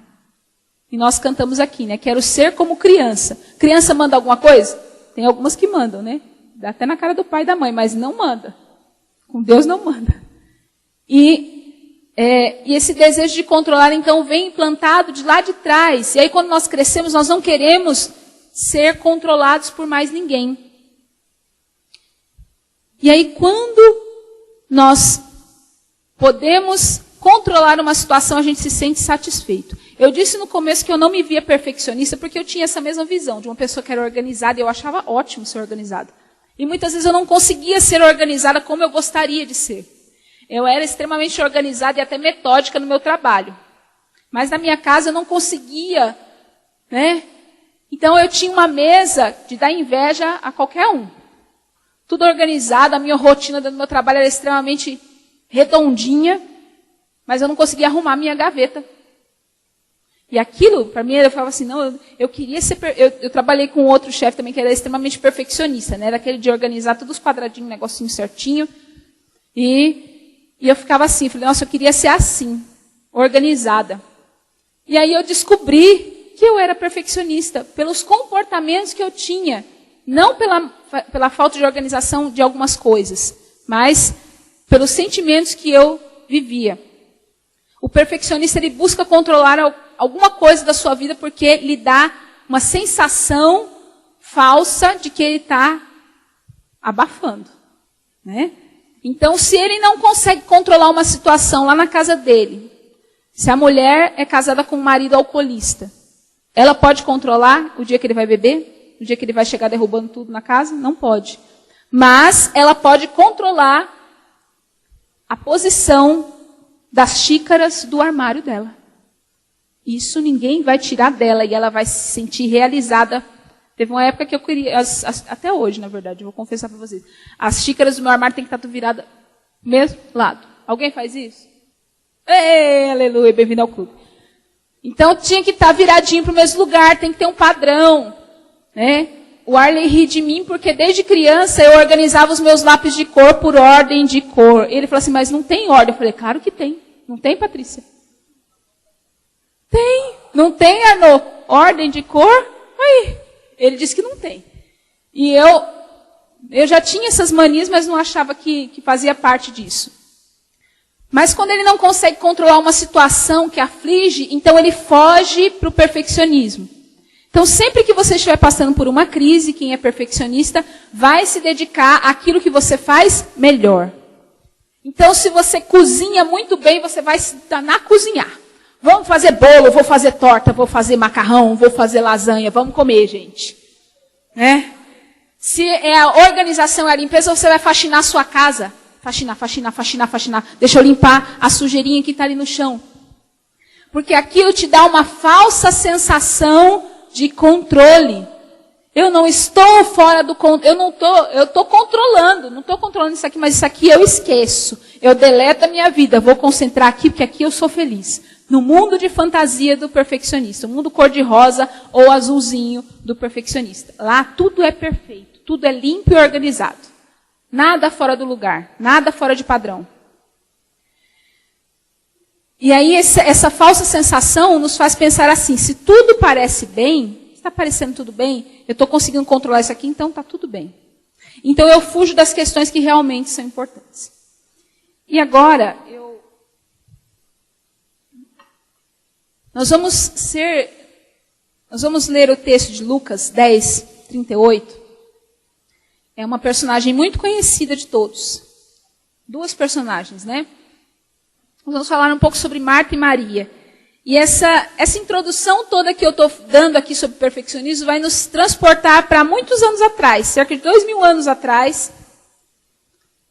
E nós cantamos aqui, né? Quero ser como criança. Criança manda alguma coisa? Tem algumas que mandam, né? Dá até na cara do pai e da mãe, mas não manda. Com Deus não manda. E esse desejo de controlar, então, vem implantado de lá de trás. E aí, quando nós crescemos, nós não queremos ser controlados por mais ninguém. E aí, quando nós podemos controlar uma situação, a gente se sente satisfeito. Eu disse no começo que eu não me via perfeccionista, porque eu tinha essa mesma visão de uma pessoa que era organizada, e eu achava ótimo ser organizada. E muitas vezes eu não conseguia ser organizada como eu gostaria de ser. Eu era extremamente organizada e até metódica no meu trabalho. Mas na minha casa eu não conseguia, né? Então eu tinha uma mesa de dar inveja a qualquer um. Tudo organizado, a minha rotina do meu trabalho era extremamente redondinha, mas eu não conseguia arrumar a minha gaveta. E aquilo, para mim, eu falava assim, não, eu queria ser... Eu trabalhei com outro chefe também que era extremamente perfeccionista, né? Era aquele de organizar todos os quadradinhos, negocinho certinho. E eu ficava assim, falei, nossa, eu queria ser assim, organizada. E aí eu descobri que eu era perfeccionista pelos comportamentos que eu tinha. Não pela falta de organização de algumas coisas, mas pelos sentimentos que eu vivia. O perfeccionista, ele busca controlar alguma coisa da sua vida porque lhe dá uma sensação falsa de que ele está abafando, né? Então, se ele não consegue controlar uma situação lá na casa dele, se a mulher é casada com um marido alcoolista, ela pode controlar o dia que ele vai beber? O dia que ele vai chegar derrubando tudo na casa? Não pode. Mas ela pode controlar a posição das xícaras do armário dela. Isso ninguém vai tirar dela e ela vai se sentir realizada. Teve uma época que eu queria, até hoje, na verdade, eu vou confessar para vocês. As xícaras do meu armário tem que estar tudo virada mesmo lado. Alguém faz isso? Ei, aleluia, bem-vindo ao clube. Então tinha que estar viradinho para o mesmo lugar, tem que ter um padrão, né? O Arley ri de mim porque desde criança eu organizava os meus lápis de cor por ordem de cor. Ele falou assim, mas não tem ordem. Eu falei, claro que tem. Não tem, Patrícia? Tem. Não tem, Arnô? Ordem de cor? Aí. Ele disse que não tem. E eu já tinha essas manias, mas não achava que fazia parte disso. Mas quando ele não consegue controlar uma situação que aflige, então ele foge para o perfeccionismo. Então, sempre que você estiver passando por uma crise, quem é perfeccionista vai se dedicar àquilo que você faz melhor. Então, se você cozinha muito bem, você vai se danar a cozinhar. Vamos fazer bolo, vou fazer torta, vou fazer macarrão, vou fazer lasanha, vamos comer, gente. Né? Se é a organização e a limpeza, você vai faxinar a sua casa. Faxinar, faxinar, faxinar, faxinar. Deixa eu limpar a sujeirinha que está ali no chão. Porque aquilo te dá uma falsa sensação de controle. Eu não estou fora do controle, eu estou controlando, não estou controlando isso aqui, mas isso aqui eu esqueço. Eu deleto a minha vida, vou concentrar aqui, porque aqui eu sou feliz. No mundo de fantasia do perfeccionista, o mundo cor-de-rosa ou azulzinho do perfeccionista. Lá tudo é perfeito, tudo é limpo e organizado. Nada fora do lugar, nada fora de padrão. E aí essa falsa sensação nos faz pensar assim, se tudo parece bem, está parecendo tudo bem, eu estou conseguindo controlar isso aqui, então está tudo bem. Então eu fujo das questões que realmente são importantes. E agora, nós vamos ler o texto de Lucas 10, 38. É uma personagem muito conhecida de todos. Duas personagens, né? Nós vamos falar um pouco sobre Marta e Maria. E essa introdução toda que eu estou dando aqui sobre perfeccionismo vai nos transportar para muitos anos atrás, cerca de 2000 anos atrás.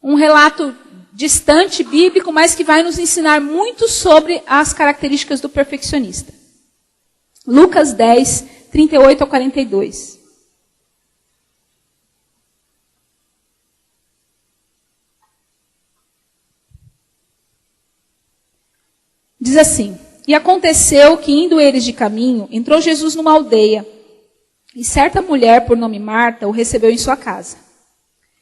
Um relato distante, bíblico, mas que vai nos ensinar muito sobre as características do perfeccionista. Lucas 10, 38 a 42. Diz assim, e aconteceu que, indo eles de caminho, entrou Jesus numa aldeia, e certa mulher, por nome Marta, o recebeu em sua casa.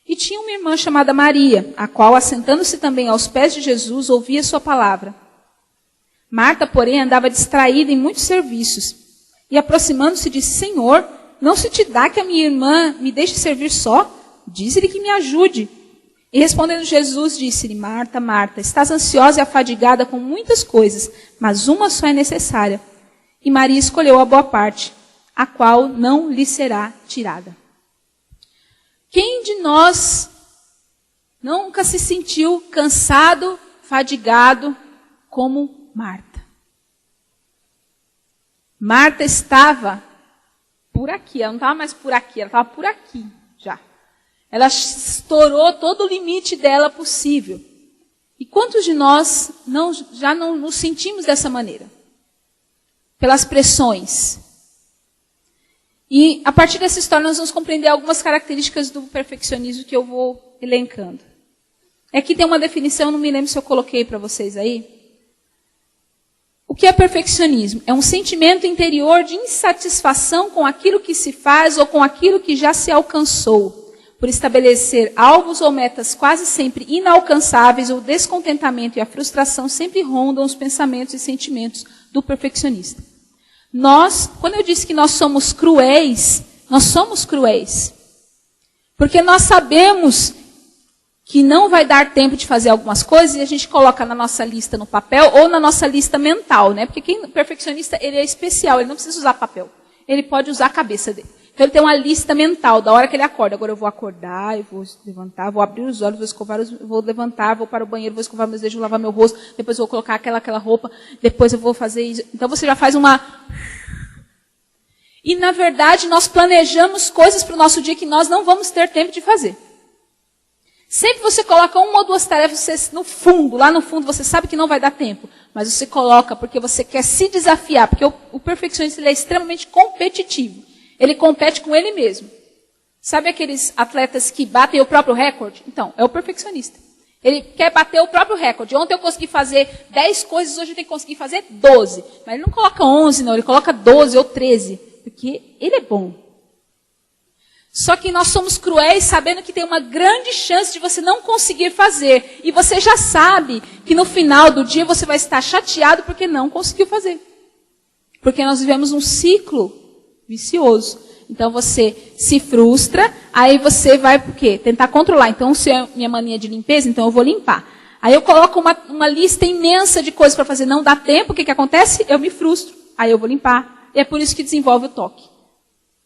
E tinha uma irmã chamada Maria, a qual, assentando-se também aos pés de Jesus, ouvia sua palavra. Marta, porém, andava distraída em muitos serviços. E aproximando-se disse, Senhor, não se te dá que a minha irmã me deixe servir só? Diz-lhe que me ajude. E respondendo Jesus, disse-lhe, Marta, Marta, estás ansiosa e afadigada com muitas coisas, mas uma só é necessária. E Maria escolheu a boa parte, a qual não lhe será tirada. Quem de nós nunca se sentiu cansado, fadigado, como Marta? Marta estava por aqui, ela não estava mais por aqui, ela estava por aqui já. Ela estourou todo o limite dela possível. E quantos de nós já não nos sentimos dessa maneira? Pelas pressões. E a partir dessa história nós vamos compreender algumas características do perfeccionismo que eu vou elencando. Aqui tem uma definição, não me lembro se eu coloquei para vocês aí. O que é perfeccionismo? É um sentimento interior de insatisfação com aquilo que se faz ou com aquilo que já se alcançou. Por estabelecer alvos ou metas quase sempre inalcançáveis, o descontentamento e a frustração sempre rondam os pensamentos e sentimentos do perfeccionista. Quando eu disse que nós somos cruéis, nós somos cruéis. Porque nós sabemos que não vai dar tempo de fazer algumas coisas e a gente coloca na nossa lista no papel ou na nossa lista mental, né? Porque quem perfeccionista, ele é especial, ele não precisa usar papel. Ele pode usar a cabeça dele. Então ele tem uma lista mental da hora que ele acorda. Agora eu vou acordar, eu vou levantar, vou abrir os olhos, vou escovar, vou levantar, vou para o banheiro, vou escovar meus dedos, vou lavar meu rosto, depois eu vou colocar aquela roupa, depois eu vou fazer isso. Então você já faz uma... E na verdade nós planejamos coisas para o nosso dia que nós não vamos ter tempo de fazer. Sempre você coloca uma ou duas tarefas, você, lá no fundo, você sabe que não vai dar tempo. Mas você coloca porque você quer se desafiar. Porque o perfeccionista ele é extremamente competitivo. Ele compete com ele mesmo. Sabe aqueles atletas que batem o próprio recorde? Então, é o perfeccionista. Ele quer bater o próprio recorde. Ontem eu consegui fazer 10 coisas, hoje eu tenho que conseguir fazer 12. Mas ele não coloca 11, não. Ele coloca 12 ou 13. Porque ele é bom. Só que nós somos cruéis sabendo que tem uma grande chance de você não conseguir fazer. E você já sabe que no final do dia você vai estar chateado porque não conseguiu fazer. Porque nós vivemos um ciclo vicioso. Então você se frustra, aí você vai por quê? Tentar controlar. Então se é minha mania de limpeza, então eu vou limpar. Aí eu coloco uma lista imensa de coisas para fazer, não dá tempo, o que acontece? Eu me frustro. Aí eu vou limpar. E é por isso que desenvolve o toque.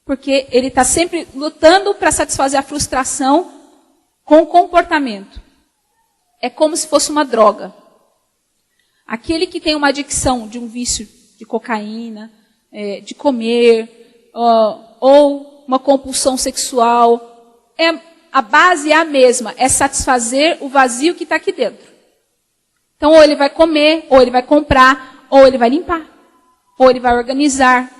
Porque ele está sempre lutando para satisfazer a frustração com o comportamento. É como se fosse uma droga. Aquele que tem uma adicção de um vício de cocaína, de comer, ou uma compulsão sexual, a base é a mesma, é satisfazer o vazio que está aqui dentro. Então, ou ele vai comer, ou ele vai comprar, ou ele vai limpar, ou ele vai organizar.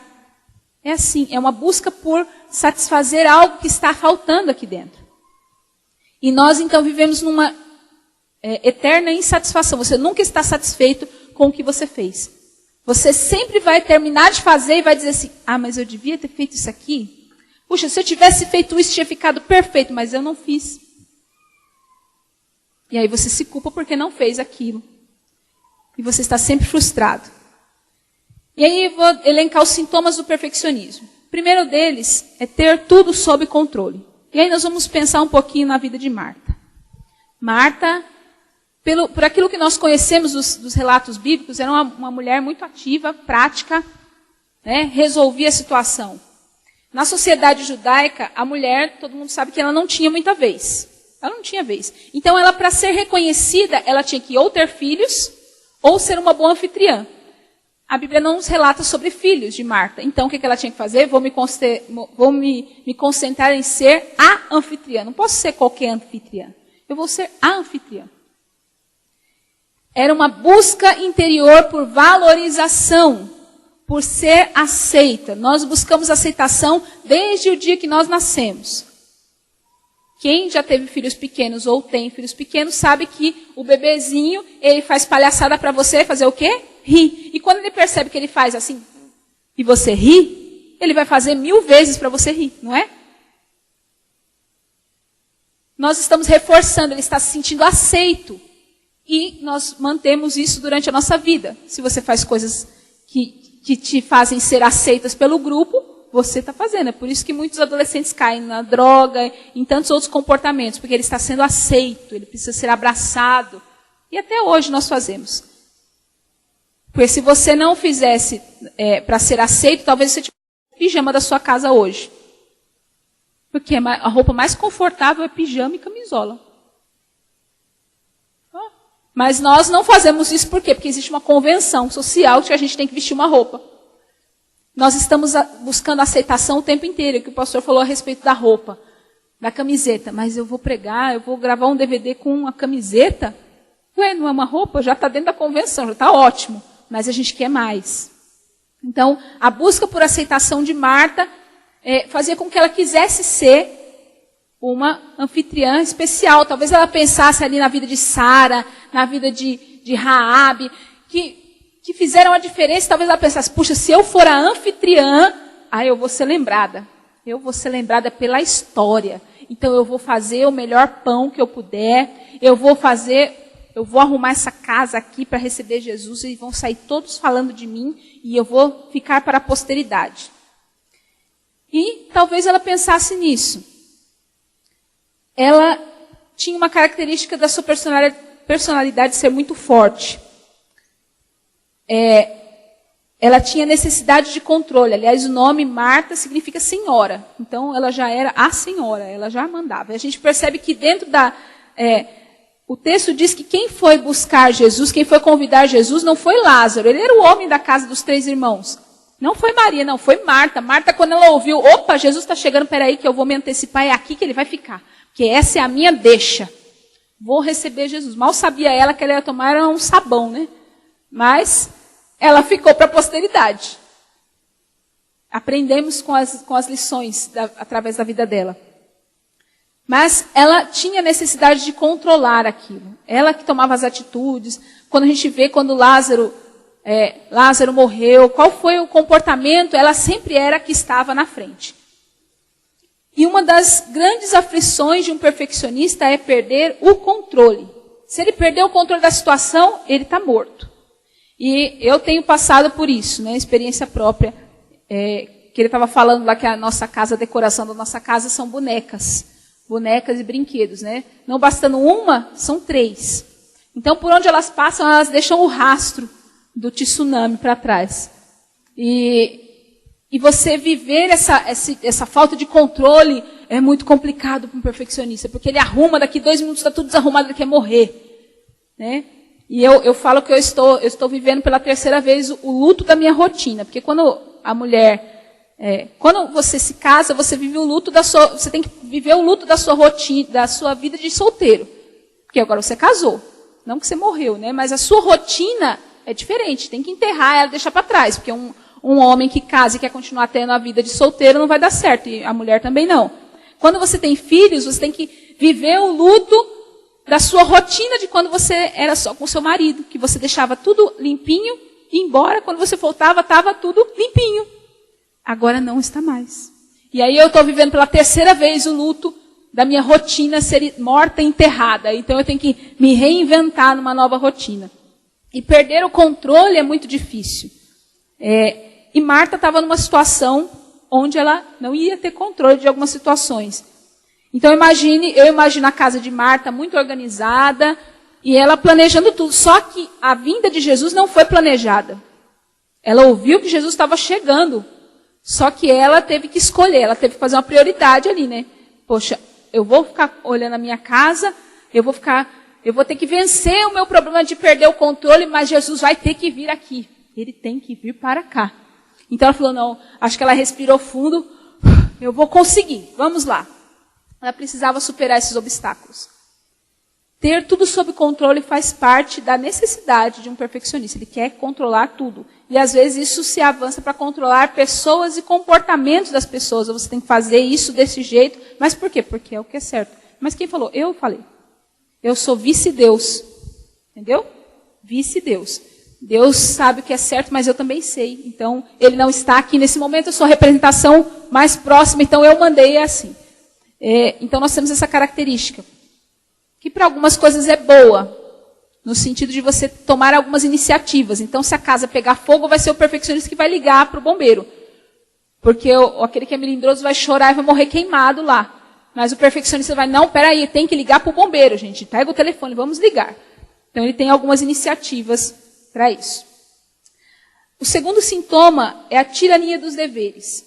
É assim, é uma busca por satisfazer algo que está faltando aqui dentro. E nós, então, vivemos numa eterna insatisfação. Você nunca está satisfeito com o que você fez. Você sempre vai terminar de fazer e vai dizer assim, mas eu devia ter feito isso aqui? Puxa, se eu tivesse feito isso, tinha ficado perfeito, mas eu não fiz. E aí você se culpa porque não fez aquilo. E você está sempre frustrado. E aí eu vou elencar os sintomas do perfeccionismo. O primeiro deles é ter tudo sob controle. E aí nós vamos pensar um pouquinho na vida de Marta. Marta, por aquilo que nós conhecemos dos relatos bíblicos, era uma mulher muito ativa, prática, né, resolvia a situação. Na sociedade judaica, a mulher, todo mundo sabe que ela não tinha muita vez. Ela não tinha vez. Então, ela, para ser reconhecida, ela tinha que ou ter filhos, ou ser uma boa anfitriã. A Bíblia não nos relata sobre filhos de Marta. Então, o que ela tinha que fazer? Vou me concentrar em ser a anfitriã. Não posso ser qualquer anfitriã. Eu vou ser a anfitriã. Era uma busca interior por valorização, por ser aceita. Nós buscamos aceitação desde o dia que nós nascemos. Quem já teve filhos pequenos ou tem filhos pequenos sabe que o bebezinho, ele faz palhaçada para você fazer o quê? Rir. E quando ele percebe que ele faz assim, e você ri, ele vai fazer 1000 vezes para você rir, não é? nós estamos reforçando, ele está se sentindo aceito. E nós mantemos isso durante a nossa vida. Se você faz coisas que te fazem ser aceitas pelo grupo, você está fazendo. É por isso que muitos adolescentes caem na droga, em tantos outros comportamentos, porque ele está sendo aceito, ele precisa ser abraçado. E até hoje nós fazemos. Porque se você não fizesse para ser aceito, talvez você tivesse o pijama da sua casa hoje. Porque a roupa mais confortável é pijama e camisola. Mas nós não fazemos isso por quê? Porque existe uma convenção social de que a gente tem que vestir uma roupa. Nós estamos buscando aceitação o tempo inteiro, que o pastor falou a respeito da roupa, da camiseta. Mas eu vou pregar, eu vou gravar um DVD com uma camiseta? Ué, não é uma roupa? Já está dentro da convenção, já está ótimo. Mas a gente quer mais. Então, a busca por aceitação de Marta fazia com que ela quisesse ser uma anfitriã especial. Talvez ela pensasse ali na vida de Sara, na vida de Raabe, que fizeram a diferença. Talvez ela pensasse, puxa, se eu for a anfitriã, eu vou ser lembrada. Eu vou ser lembrada pela história. Então eu vou fazer o melhor pão que eu puder. Eu vou arrumar essa casa aqui para receber Jesus e vão sair todos falando de mim e eu vou ficar para a posteridade. E talvez ela pensasse nisso. Ela tinha uma característica da sua personalidade ser muito forte. Ela tinha necessidade de controle. Aliás, o nome Marta significa senhora. Então, ela já era a senhora, ela já mandava. E a gente percebe que dentro o texto diz que quem foi buscar Jesus, quem foi convidar Jesus, não foi Lázaro. Ele era o homem da casa dos 3 irmãos. Não foi Maria, não, foi Marta. Marta, quando ela ouviu, opa, Jesus está chegando, peraí que eu vou me antecipar, é aqui que ele vai ficar. Porque essa é a minha deixa. Vou receber Jesus. Mal sabia ela que ela ia tomar um sabão, né? Mas ela ficou para a posteridade. Aprendemos com as lições através da vida dela. Mas ela tinha necessidade de controlar aquilo. Ela que tomava as atitudes. Quando a gente vê quando Lázaro morreu, qual foi o comportamento, ela sempre era a que estava na frente. E uma das grandes aflições de um perfeccionista é perder o controle. Se ele perder o controle da situação, ele está morto. E eu tenho passado por isso, né, experiência própria. Que ele estava falando lá que a nossa casa, a decoração da nossa casa são bonecas. Bonecas e brinquedos, né? Não bastando uma, são 3. Então, por onde elas passam, elas deixam o rastro do tsunami para trás. E você viver essa falta de controle é muito complicado para um perfeccionista, porque ele arruma, daqui 2 minutos está tudo desarrumado, ele quer morrer. Né? E eu falo que eu estou vivendo pela 3ª vez o luto da minha rotina, porque quando a mulher, quando você se casa, você vive o luto você tem que viver o luto da sua rotina, da sua vida de solteiro. Porque agora você casou, não que você morreu, né? Mas a sua rotina é diferente, tem que enterrar ela, deixar para trás, porque um homem que casa e quer continuar tendo a vida de solteiro não vai dar certo, e a mulher também não. Quando você tem filhos, você tem que viver o luto da sua rotina de quando você era só com o seu marido, que você deixava tudo limpinho, e embora, quando você voltava, estava tudo limpinho. Agora não está mais. E aí eu estou vivendo pela 3ª vez o luto da minha rotina ser morta e enterrada. Então eu tenho que me reinventar numa nova rotina. E perder o controle é muito difícil. E Marta estava numa situação onde ela não ia ter controle de algumas situações. Então eu imagino a casa de Marta muito organizada e ela planejando tudo. Só que a vinda de Jesus não foi planejada. Ela ouviu que Jesus estava chegando. Só que ela teve que escolher, ela teve que fazer uma prioridade ali, né? Poxa, eu vou ficar olhando a minha casa, eu vou ter que vencer o meu problema de perder o controle, mas Jesus vai ter que vir aqui. Ele tem que vir para cá. Então ela falou, não, acho que ela respirou fundo, eu vou conseguir, vamos lá. Ela precisava superar esses obstáculos. Ter tudo sob controle faz parte da necessidade de um perfeccionista. Ele quer controlar tudo. E às vezes isso se avança para controlar pessoas e comportamentos das pessoas. Você tem que fazer isso desse jeito. Mas por quê? Porque é o que é certo. Mas quem falou? Eu falei. Eu sou vice-deus. Entendeu? Vice-deus. Deus sabe o que é certo, mas eu também sei. Então, ele não está aqui nesse momento, eu sou a representação mais próxima, então eu mandei assim. Então nós temos essa característica, que para algumas coisas é boa, no sentido de você tomar algumas iniciativas. Então, se a casa pegar fogo, vai ser o perfeccionista que vai ligar para o bombeiro. Porque aquele que é melindroso vai chorar e vai morrer queimado lá. Mas o perfeccionista vai, não, peraí, tem que ligar para o bombeiro, gente. Pega o telefone, vamos ligar. Então, ele tem algumas iniciativas para isso. O segundo sintoma é a tirania dos deveres.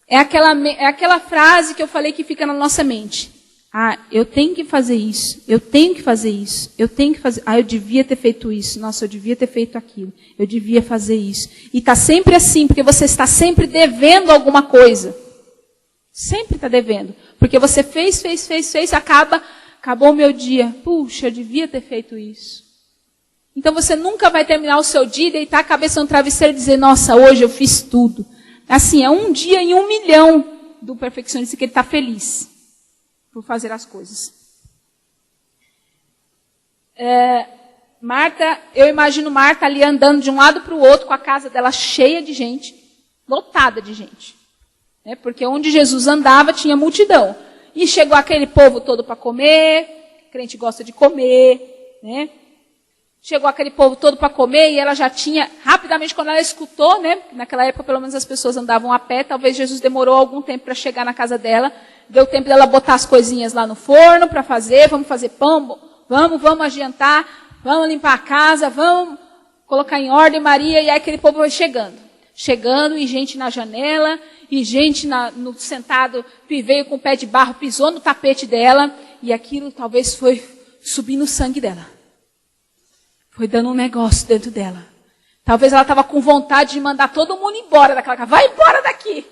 É aquela frase que eu falei que fica na nossa mente. Ah, eu tenho que fazer isso, eu tenho que fazer isso, eu tenho que fazer... Ah, eu devia ter feito isso, nossa, eu devia ter feito aquilo, eu devia fazer isso. E está sempre assim, porque você está sempre devendo alguma coisa. Sempre está devendo. Porque você fez, acabou o meu dia. Puxa, eu devia ter feito isso. Então você nunca vai terminar o seu dia e deitar a cabeça no travesseiro e dizer, nossa, hoje eu fiz tudo. Assim, é um dia em 1 milhão do perfeccionista que ele está feliz por fazer as coisas. Marta, eu imagino Marta ali andando de um lado para o outro com a casa dela cheia de gente, lotada de gente. Né? Porque onde Jesus andava tinha multidão. E chegou aquele povo todo para comer, crente gosta de comer, né? Chegou aquele povo todo para comer e ela já tinha, rapidamente quando ela escutou, né? Naquela época pelo menos as pessoas andavam a pé, talvez Jesus demorou algum tempo para chegar na casa dela, deu tempo dela botar as coisinhas lá no forno para fazer, vamos fazer pão, vamos adiantar, vamos limpar a casa, vamos colocar em ordem Maria, e aí aquele povo vai chegando e gente na janela, e gente no sentado, veio com o pé de barro, pisou no tapete dela, e aquilo talvez foi subindo o sangue dela. Foi dando um negócio dentro dela. Talvez ela estava com vontade de mandar todo mundo embora daquela casa. Vai embora daqui!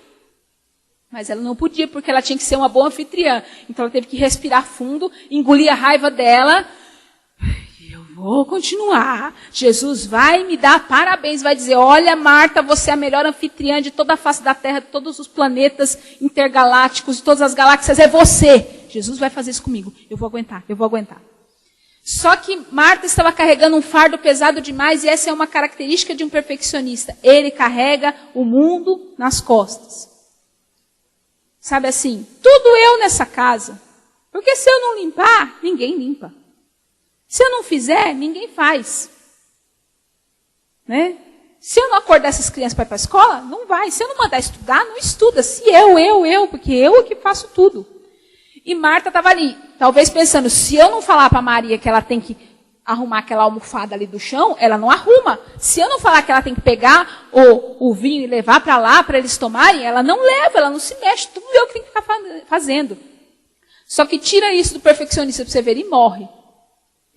Mas ela não podia, porque ela tinha que ser uma boa anfitriã. Então ela teve que respirar fundo, engolir a raiva dela. Eu vou continuar. Jesus vai me dar parabéns. Vai dizer, olha Marta, você é a melhor anfitriã de toda a face da Terra, de todos os planetas intergalácticos, de todas as galáxias. É você. Jesus vai fazer isso comigo. Eu vou aguentar. Só que Marta estava carregando um fardo pesado demais, e essa é uma característica de um perfeccionista. Ele carrega o mundo nas costas. Sabe assim, tudo eu nessa casa. Porque se eu não limpar, ninguém limpa. Se eu não fizer, ninguém faz. Né? Se eu não acordar essas crianças para ir para a escola, não vai. Se eu não mandar estudar, não estuda. Se porque eu é que faço tudo. E Marta estava ali, talvez pensando, se eu não falar para Maria que ela tem que arrumar aquela almofada ali do chão, ela não arruma. Se eu não falar que ela tem que pegar o vinho e levar para lá, para eles tomarem, ela não leva, ela não se mexe. Tudo eu que tenho que ficar fazendo. Só que tira isso do perfeccionista para você ver, ele morre.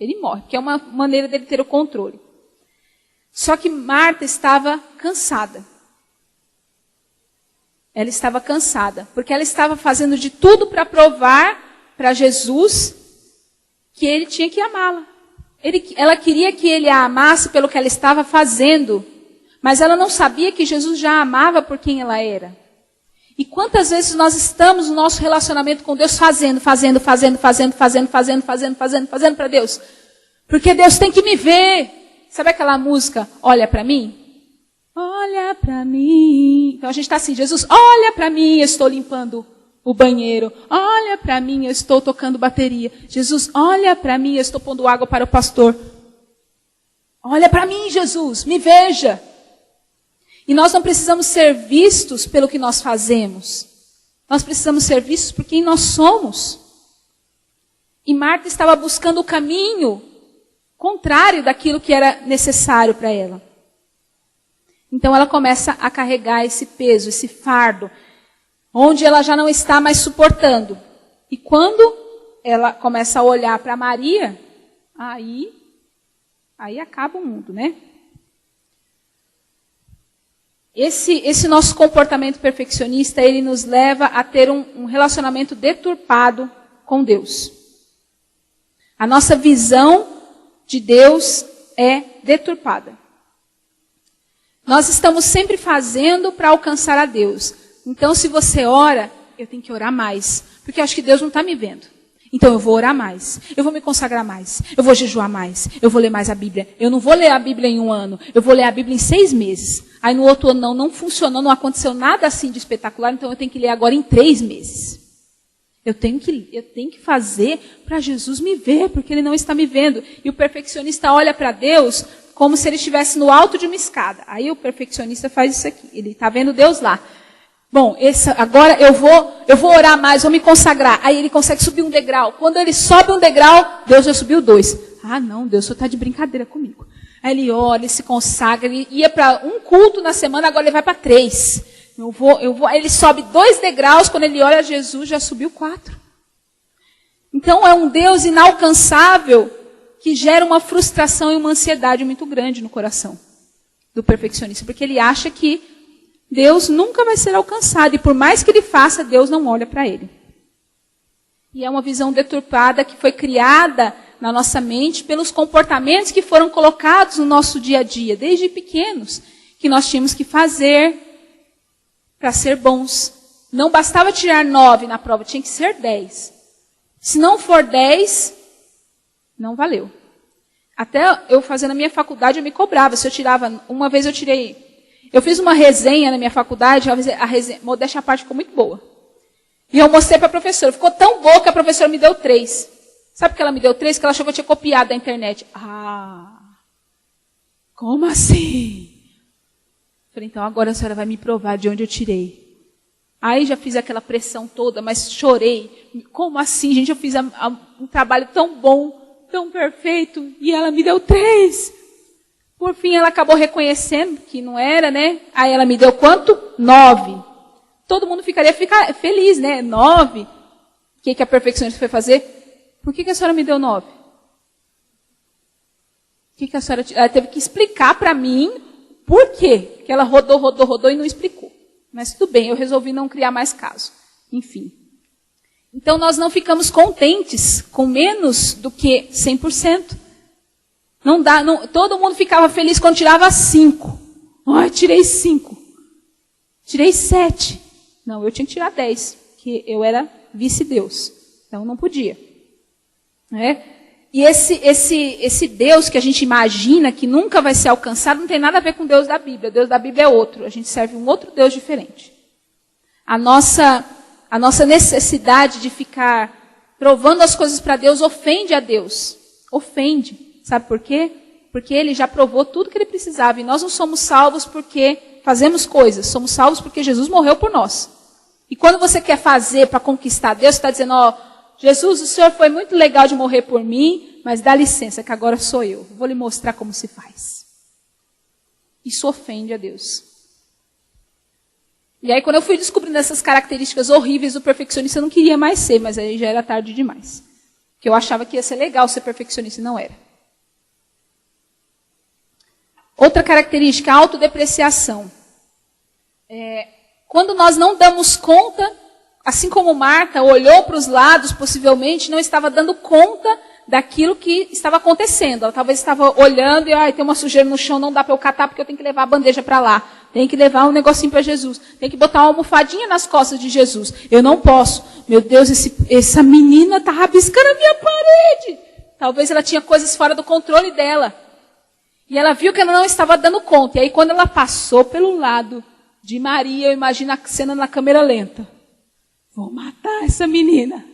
Ele morre, porque é uma maneira dele ter o controle. Só que Marta estava cansada. Ela estava cansada, porque ela estava fazendo de tudo para provar para Jesus que ele tinha que amá-la. Ela queria que ele a amasse pelo que ela estava fazendo, mas ela não sabia que Jesus já a amava por quem ela era. E quantas vezes nós estamos no nosso relacionamento com Deus fazendo para Deus? Porque Deus tem que me ver. Sabe aquela música, Olha para mim? Olha para mim. Então a gente está assim, Jesus, olha para mim, eu estou limpando o banheiro. Olha para mim, eu estou tocando bateria. Jesus, olha para mim, eu estou pondo água para o pastor. Olha para mim, Jesus, me veja. E nós não precisamos ser vistos pelo que nós fazemos. Nós precisamos ser vistos por quem nós somos. E Marta estava buscando o caminho contrário daquilo que era necessário para ela. Então ela começa a carregar esse peso, esse fardo, onde ela já não está mais suportando. E quando ela começa a olhar para Maria, aí acaba o mundo, né? Esse nosso comportamento perfeccionista, ele nos leva a ter um relacionamento deturpado com Deus. A nossa visão de Deus é deturpada. Nós estamos sempre fazendo para alcançar a Deus. Então, se você ora, eu tenho que orar mais. Porque eu acho que Deus não está me vendo. Então, eu vou orar mais. Eu vou me consagrar mais. Eu vou jejuar mais. Eu vou ler mais a Bíblia. Eu não vou ler a Bíblia em 1 ano. Eu vou ler a Bíblia em 6 meses. Aí, no outro ano, não funcionou, não aconteceu nada assim de espetacular. Então, eu tenho que ler agora em 3 meses. Eu tenho que fazer para Jesus me ver, porque ele não está me vendo. E o perfeccionista olha para Deus como se ele estivesse no alto de uma escada. Aí o perfeccionista faz isso aqui. Ele está vendo Deus lá. Bom, agora eu vou orar mais, vou me consagrar. Aí ele consegue subir um degrau. Quando ele sobe um degrau, Deus já subiu 2. Ah, não, Deus só está de brincadeira comigo. Aí ele ora, ele se consagra, ele ia para um culto na semana, agora ele vai para 3. Aí ele sobe 2 degraus, quando ele olha Jesus, já subiu 4. Então é um Deus inalcançável que gera uma frustração e uma ansiedade muito grande no coração do perfeccionista, porque ele acha que Deus nunca vai ser alcançado, e por mais que ele faça, Deus não olha para ele. E é uma visão deturpada que foi criada na nossa mente pelos comportamentos que foram colocados no nosso dia a dia, desde pequenos, que nós tínhamos que fazer para ser bons. Não bastava tirar 9 na prova, tinha que ser 10. Se não for 10, não valeu. Até eu fazendo a minha faculdade, eu me cobrava. Se eu tirava, uma vez eu fiz uma resenha na minha faculdade, a resenha, modéstia à parte, ficou muito boa. E eu mostrei para a professora, ficou tão boa que a professora me deu 3. Sabe por que ela me deu 3? Porque ela achou que eu tinha copiado da internet. Ah, como assim? Falei, então agora a senhora vai me provar de onde eu tirei. Aí já fiz aquela pressão toda, mas chorei. Como assim, gente? Eu fiz um trabalho tão bom, tão perfeito, e ela me deu 3. Por fim, ela acabou reconhecendo que não era, né? Aí ela me deu quanto? 9. Todo mundo ficaria feliz, né? 9. O que a perfeccionista foi fazer? Por que a senhora me deu 9? A senhora... Ela teve que explicar para mim por quê. Que ela rodou e não explicou. Mas tudo bem, eu resolvi não criar mais caso. Enfim. Então nós não ficamos contentes com menos do que 100%. Não dá, todo mundo ficava feliz quando tirava 5. Ai, tirei 5. Tirei 7. Não, eu tinha que tirar 10, porque eu era vice-deus. Então não podia. E esse Deus que a gente imagina que nunca vai ser alcançado não tem nada a ver com o Deus da Bíblia. O Deus da Bíblia é outro. A gente serve um outro Deus diferente. A nossa necessidade de ficar provando as coisas para Deus ofende a Deus. Ofende. Sabe por quê? Porque ele já provou tudo que ele precisava. E nós não somos salvos porque fazemos coisas. Somos salvos porque Jesus morreu por nós. E quando você quer fazer para conquistar Deus, você está dizendo, Jesus, o Senhor foi muito legal de morrer por mim, mas dá licença que agora sou eu. Vou lhe mostrar como se faz. Isso ofende a Deus. E aí quando eu fui descobrindo essas características horríveis do perfeccionista, eu não queria mais ser, mas aí já era tarde demais. Porque eu achava que ia ser legal ser perfeccionista e não era. Outra característica, a autodepreciação. Quando nós não damos conta, assim como Marta olhou para os lados, possivelmente não estava dando conta daquilo que estava acontecendo. Ela talvez estava olhando e tem uma sujeira no chão, não dá para eu catar porque eu tenho que levar a bandeja para lá. Tem que levar um negocinho para Jesus. Tem que botar uma almofadinha nas costas de Jesus. Eu não posso. Meu Deus, essa menina está rabiscando a minha parede. Talvez ela tinha coisas fora do controle dela. E ela viu que ela não estava dando conta. E aí quando ela passou pelo lado de Maria, eu imagino a cena na câmera lenta. Vou matar essa menina.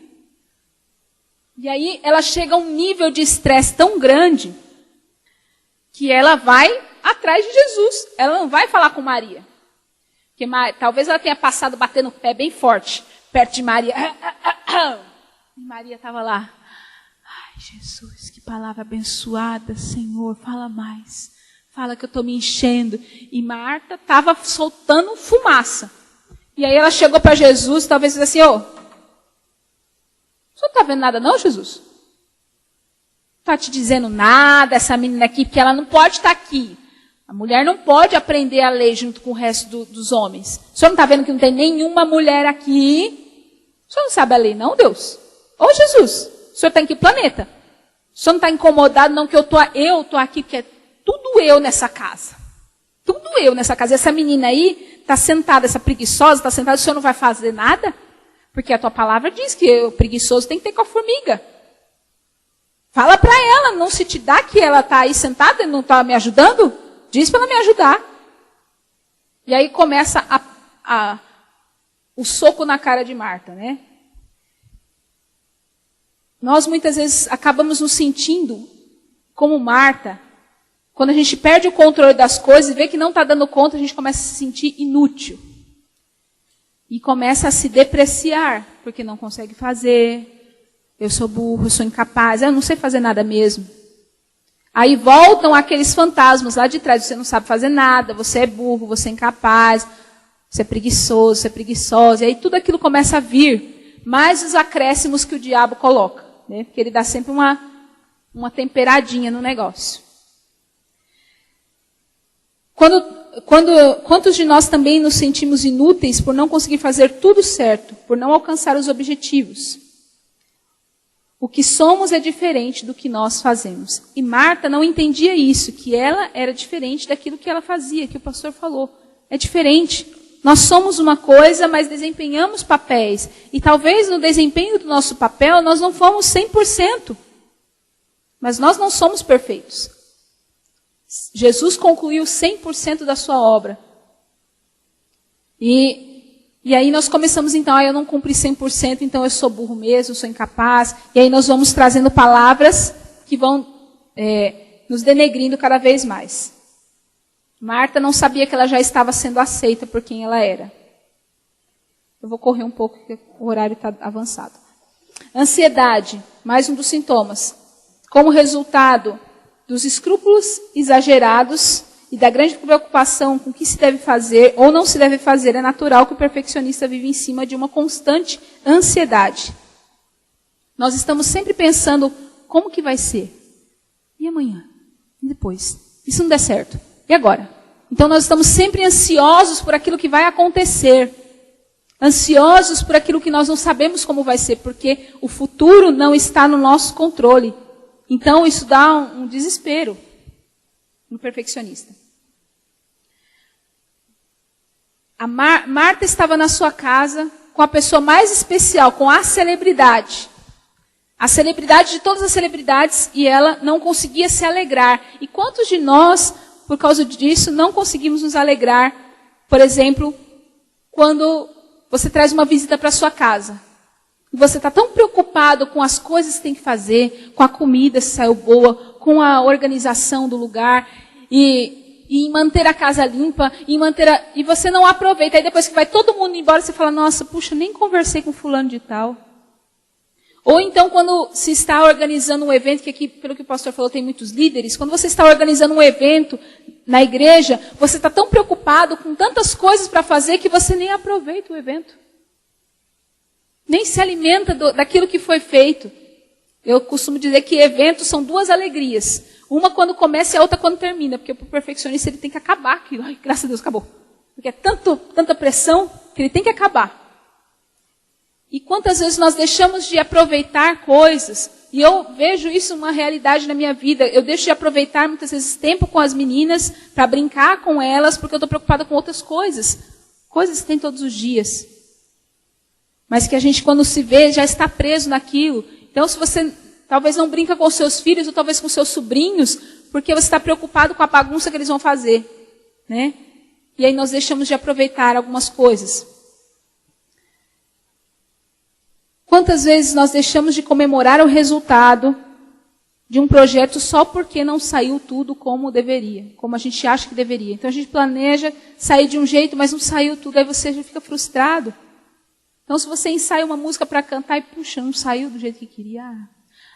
E aí ela chega a um nível de estresse tão grande que ela vai atrás de Jesus. Ela não vai falar com Maria. Porque talvez ela tenha passado batendo o pé bem forte, perto de Maria. E Maria estava lá. Ai, Jesus, que palavra abençoada, Senhor, fala mais. Fala que eu estou me enchendo. E Marta estava soltando fumaça. E aí ela chegou para Jesus, talvez disse assim, o senhor não está vendo nada não, Jesus? Não está te dizendo nada, essa menina aqui, porque ela não pode estar aqui. A mulher não pode aprender a lei junto com o resto dos homens. O senhor não está vendo que não tem nenhuma mulher aqui? O senhor não sabe a lei não, Deus? Ô Jesus, o senhor está em que planeta? O senhor não está incomodado não que eu estou aqui, porque é tudo eu nessa casa. Tudo eu nessa casa. Essa menina aí está sentada, essa preguiçosa está sentada, o senhor não vai fazer nada? Porque a tua palavra diz que o preguiçoso tem que ter com a formiga. Fala para ela, não se te dá que ela está aí sentada e não está me ajudando? Diz para ela me ajudar. E aí começa o soco na cara de Marta, né? Nós muitas vezes acabamos nos sentindo como Marta. Quando a gente perde o controle das coisas e vê que não está dando conta, a gente começa a se sentir inútil. E começa a se depreciar, porque não consegue fazer. Eu sou burro, eu sou incapaz, eu não sei fazer nada mesmo. Aí voltam aqueles fantasmas lá de trás, você não sabe fazer nada, você é burro, você é incapaz, você é preguiçoso, você é preguiçosa. E aí tudo aquilo começa a vir, mais os acréscimos que o diabo coloca, né? Porque ele dá sempre uma temperadinha no negócio. Quantos de nós também nos sentimos inúteis por não conseguir fazer tudo certo, por não alcançar os objetivos? O que somos é diferente do que nós fazemos. E Marta não entendia isso, que ela era diferente daquilo que ela fazia, que o pastor falou. É diferente. Nós somos uma coisa, mas desempenhamos papéis. E talvez no desempenho do nosso papel nós não fomos 100%. Mas nós não somos perfeitos. Jesus concluiu 100% da sua obra. E aí nós começamos então, eu não cumpri 100%, então eu sou burro mesmo, eu sou incapaz. E aí nós vamos trazendo palavras que vão nos denegrindo cada vez mais. Marta não sabia que ela já estava sendo aceita por quem ela era. Eu vou correr um pouco, porque o horário está avançado. Ansiedade, mais um dos sintomas. Como resultado dos escrúpulos exagerados e da grande preocupação com o que se deve fazer ou não se deve fazer, é natural que o perfeccionista vive em cima de uma constante ansiedade. Nós estamos sempre pensando, como que vai ser? E amanhã? E depois? E se não der certo? E agora? Então nós estamos sempre ansiosos por aquilo que vai acontecer. Ansiosos por aquilo que nós não sabemos como vai ser, porque o futuro não está no nosso controle. Então isso dá um desespero no perfeccionista. A Marta estava na sua casa com a pessoa mais especial, com a celebridade. A celebridade de todas as celebridades, e ela não conseguia se alegrar. E quantos de nós, por causa disso, não conseguimos nos alegrar, por exemplo, quando você traz uma visita para sua casa? E você está tão preocupado com as coisas que tem que fazer, com a comida se saiu boa, com a organização do lugar, e em manter a casa limpa, e você não aproveita. Aí depois que vai todo mundo embora, você fala, nossa, puxa, nem conversei com fulano de tal. Ou então quando se está organizando um evento, que aqui, pelo que o pastor falou, tem muitos líderes, quando você está organizando um evento na igreja, você está tão preocupado com tantas coisas para fazer que você nem aproveita o evento. Nem se alimenta daquilo que foi feito. Eu costumo dizer que eventos são duas alegrias. Uma quando começa e a outra quando termina. Porque para o perfeccionista ele tem que acabar aquilo. Ai, graças a Deus, acabou. Porque é tanta pressão que ele tem que acabar. E quantas vezes nós deixamos de aproveitar coisas. E eu vejo isso uma realidade na minha vida. Eu deixo de aproveitar muitas vezes tempo com as meninas para brincar com elas porque eu estou preocupada com outras coisas. Coisas que tem todos os dias. Mas que a gente, quando se vê, já está preso naquilo. Então, se você talvez não brinca com seus filhos, ou talvez com seus sobrinhos, porque você está preocupado com a bagunça que eles vão fazer. Né? E aí nós deixamos de aproveitar algumas coisas. Quantas vezes nós deixamos de comemorar o resultado de um projeto só porque não saiu tudo como deveria, como a gente acha que deveria. Então, a gente planeja sair de um jeito, mas não saiu tudo, aí você já fica frustrado. Então, se você ensaia uma música para cantar e, puxa, não saiu do jeito que queria.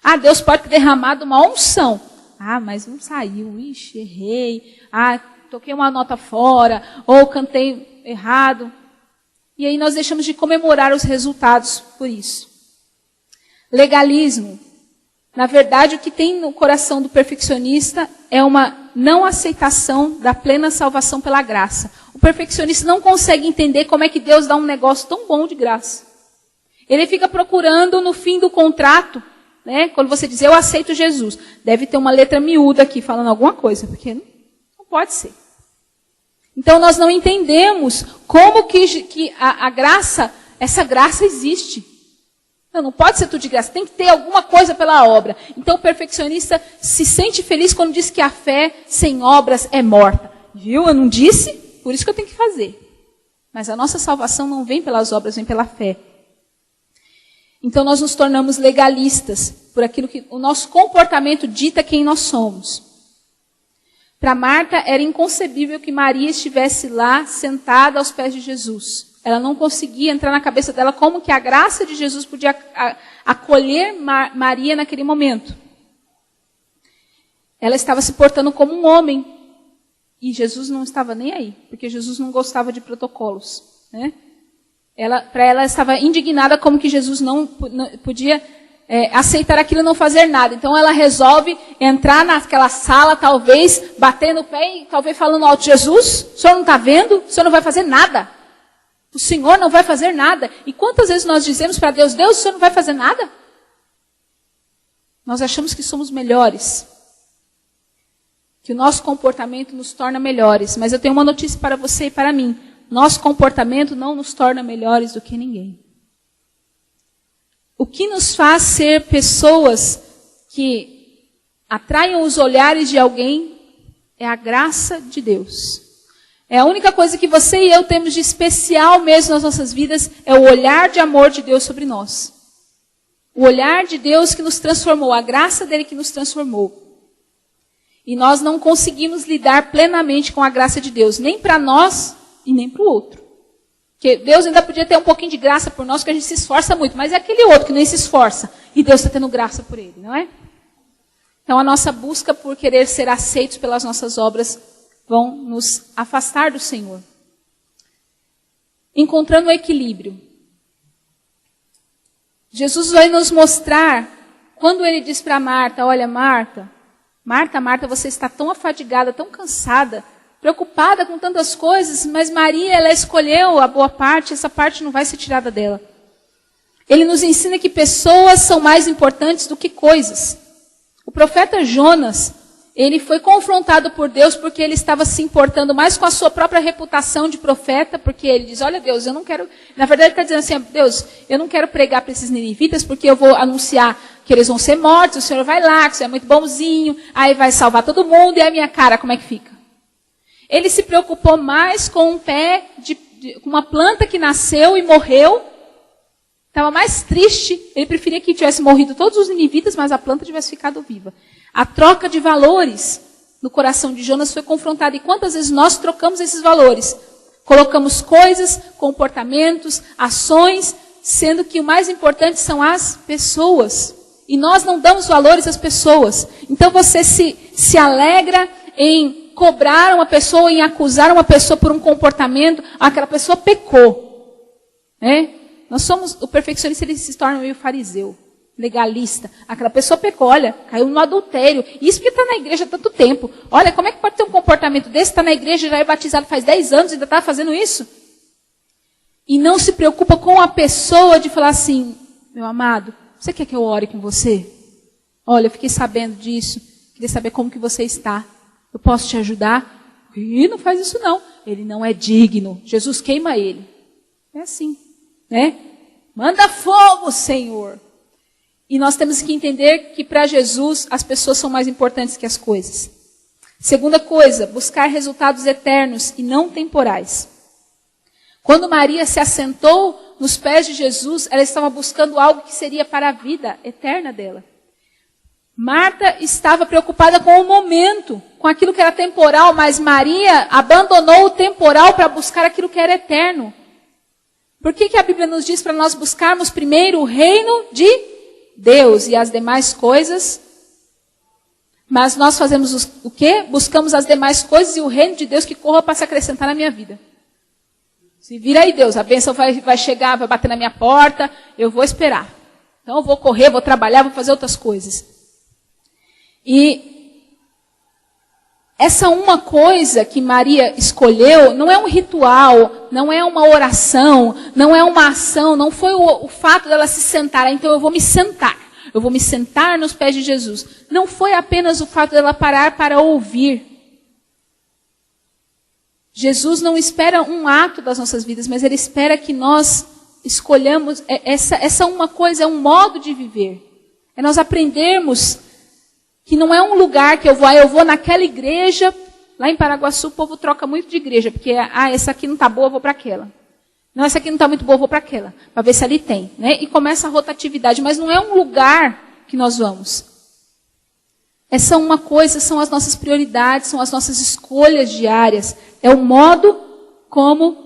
Ah, Deus pode ter derramado uma unção. Ah, mas não saiu. Ixi, errei. Ah, toquei uma nota fora. Ou cantei errado. E aí nós deixamos de comemorar os resultados por isso. Legalismo. Na verdade, o que tem no coração do perfeccionista é uma não aceitação da plena salvação pela graça. O perfeccionista não consegue entender como é que Deus dá um negócio tão bom de graça. Ele fica procurando no fim do contrato, né? Quando você diz, eu aceito Jesus, deve ter uma letra miúda aqui falando alguma coisa, porque não pode ser. Então nós não entendemos como que a graça, essa graça existe. Não pode ser tudo de graça, tem que ter alguma coisa pela obra. Então o perfeccionista se sente feliz quando diz que a fé sem obras é morta. Viu? Eu não disse? Por isso que eu tenho que fazer. Mas a nossa salvação não vem pelas obras, vem pela fé. Então nós nos tornamos legalistas por aquilo que o nosso comportamento dita quem nós somos. Para Marta era inconcebível que Maria estivesse lá sentada aos pés de Jesus. Ela não conseguia entrar na cabeça dela como que a graça de Jesus podia acolher Maria naquele momento. Ela estava se portando como um homem. E Jesus não estava nem aí, porque Jesus não gostava de protocolos, né? Para ela estava indignada como que Jesus não podia aceitar aquilo e não fazer nada. Então ela resolve entrar naquela sala, talvez, bater no pé e talvez falando alto: Jesus, o senhor não está vendo? O senhor não vai fazer nada. O Senhor não vai fazer nada. E quantas vezes nós dizemos para Deus: Deus, o Senhor não vai fazer nada? Nós achamos que somos melhores. Que o nosso comportamento nos torna melhores. Mas eu tenho uma notícia para você e para mim. Nosso comportamento não nos torna melhores do que ninguém. O que nos faz ser pessoas que atraiam os olhares de alguém é a graça de Deus. É a única coisa que você e eu temos de especial mesmo nas nossas vidas, é o olhar de amor de Deus sobre nós. O olhar de Deus que nos transformou, a graça dele que nos transformou. E nós não conseguimos lidar plenamente com a graça de Deus, nem para nós e nem para o outro. Porque Deus ainda podia ter um pouquinho de graça por nós, porque a gente se esforça muito, mas é aquele outro que nem se esforça, e Deus está tendo graça por ele, não é? Então a nossa busca por querer ser aceitos pelas nossas obras vão nos afastar do Senhor. Encontrando o equilíbrio. Jesus vai nos mostrar, quando ele diz para Marta: olha, Marta, você está tão afadigada, tão cansada, preocupada com tantas coisas, mas Maria, ela escolheu a boa parte, essa parte não vai ser tirada dela. Ele nos ensina que pessoas são mais importantes do que coisas. O profeta Jonas, ele foi confrontado por Deus porque ele estava se importando mais com a sua própria reputação de profeta, porque ele diz: olha, Deus, eu não quero... Na verdade, ele está dizendo assim: Deus, eu não quero pregar para esses ninivitas, porque eu vou anunciar que eles vão ser mortos, o Senhor vai lá, que o Senhor é muito bonzinho, aí vai salvar todo mundo, e a minha cara, como é que fica? Ele se preocupou mais com um pé, com uma planta que nasceu e morreu. Estava mais triste, ele preferia que tivesse morrido todos os ninivitas, mas a planta tivesse ficado viva. A troca de valores no coração de Jonas foi confrontada. E quantas vezes nós trocamos esses valores? Colocamos coisas, comportamentos, ações, sendo que o mais importante são as pessoas. E nós não damos valores às pessoas. Então você se alegra em cobrar uma pessoa, em acusar uma pessoa por um comportamento. Aquela pessoa pecou. Nós somos, o perfeccionista, ele se torna meio fariseu, legalista. Aquela pessoa pecou, olha, caiu no adultério. Isso porque está na igreja há tanto tempo. Olha, como é que pode ter um comportamento desse? Está na igreja, já é batizado faz 10 anos e ainda está fazendo isso? E não se preocupa com a pessoa de falar assim: meu amado, você quer que eu ore com você? Olha, eu fiquei sabendo disso, queria saber como que você está. Eu posso te ajudar? Ih, não faz isso não. Ele não é digno. Jesus queima ele. É assim, né? Manda fogo, Senhor. E nós temos que entender que para Jesus as pessoas são mais importantes que as coisas. Segunda coisa, buscar resultados eternos e não temporais. Quando Maria se assentou nos pés de Jesus, ela estava buscando algo que seria para a vida eterna dela. Marta estava preocupada com o momento, com aquilo que era temporal, mas Maria abandonou o temporal para buscar aquilo que era eterno. Por que a Bíblia nos diz para nós buscarmos primeiro o reino de Deus e as demais coisas? Mas nós fazemos o quê? Buscamos as demais coisas e o reino de Deus que corra para se acrescentar na minha vida. Se vira aí, Deus, a bênção vai chegar, vai bater na minha porta, eu vou esperar. Então eu vou correr, vou trabalhar, vou fazer outras coisas. E essa uma coisa que Maria escolheu não é um ritual, não é uma oração, não é uma ação, não foi o fato dela se sentar. Então eu vou me sentar nos pés de Jesus. Não foi apenas o fato dela parar para ouvir. Jesus não espera um ato das nossas vidas, mas Ele espera que nós escolhamos. Essa uma coisa é um modo de viver. É nós aprendermos que não é um lugar que eu vou naquela igreja. Lá em Paraguaçu o povo troca muito de igreja, porque essa aqui não está boa, eu vou para aquela. Não, essa aqui não está muito boa, vou para aquela, para ver se ali tem. Né? E começa a rotatividade, mas não é um lugar que nós vamos. Essa uma coisa, são as nossas prioridades, são as nossas escolhas diárias. É o modo como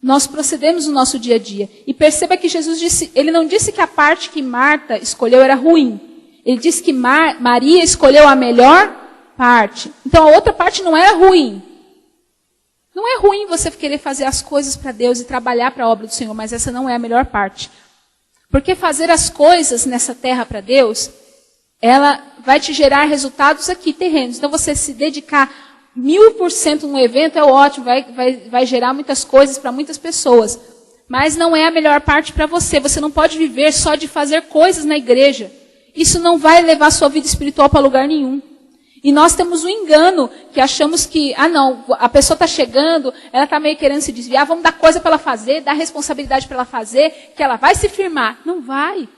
nós procedemos no nosso dia a dia. E perceba que Jesus disse, ele não disse que a parte que Marta escolheu era ruim. Ele disse que Maria escolheu a melhor parte. Então a outra parte não era ruim. Não é ruim você querer fazer as coisas para Deus e trabalhar para a obra do Senhor, mas essa não é a melhor parte. Porque fazer as coisas nessa terra para Deus, ela vai te gerar resultados aqui, terrenos. Então você se dedicar 1000% num evento é ótimo, vai gerar muitas coisas para muitas pessoas. Mas não é a melhor parte para você. Você não pode viver só de fazer coisas na igreja. Isso não vai levar a sua vida espiritual para lugar nenhum. E nós temos um engano, que achamos que, não, a pessoa está chegando, ela está meio querendo se desviar, vamos dar coisa para ela fazer, dar responsabilidade para ela fazer, que ela vai se firmar. Não vai.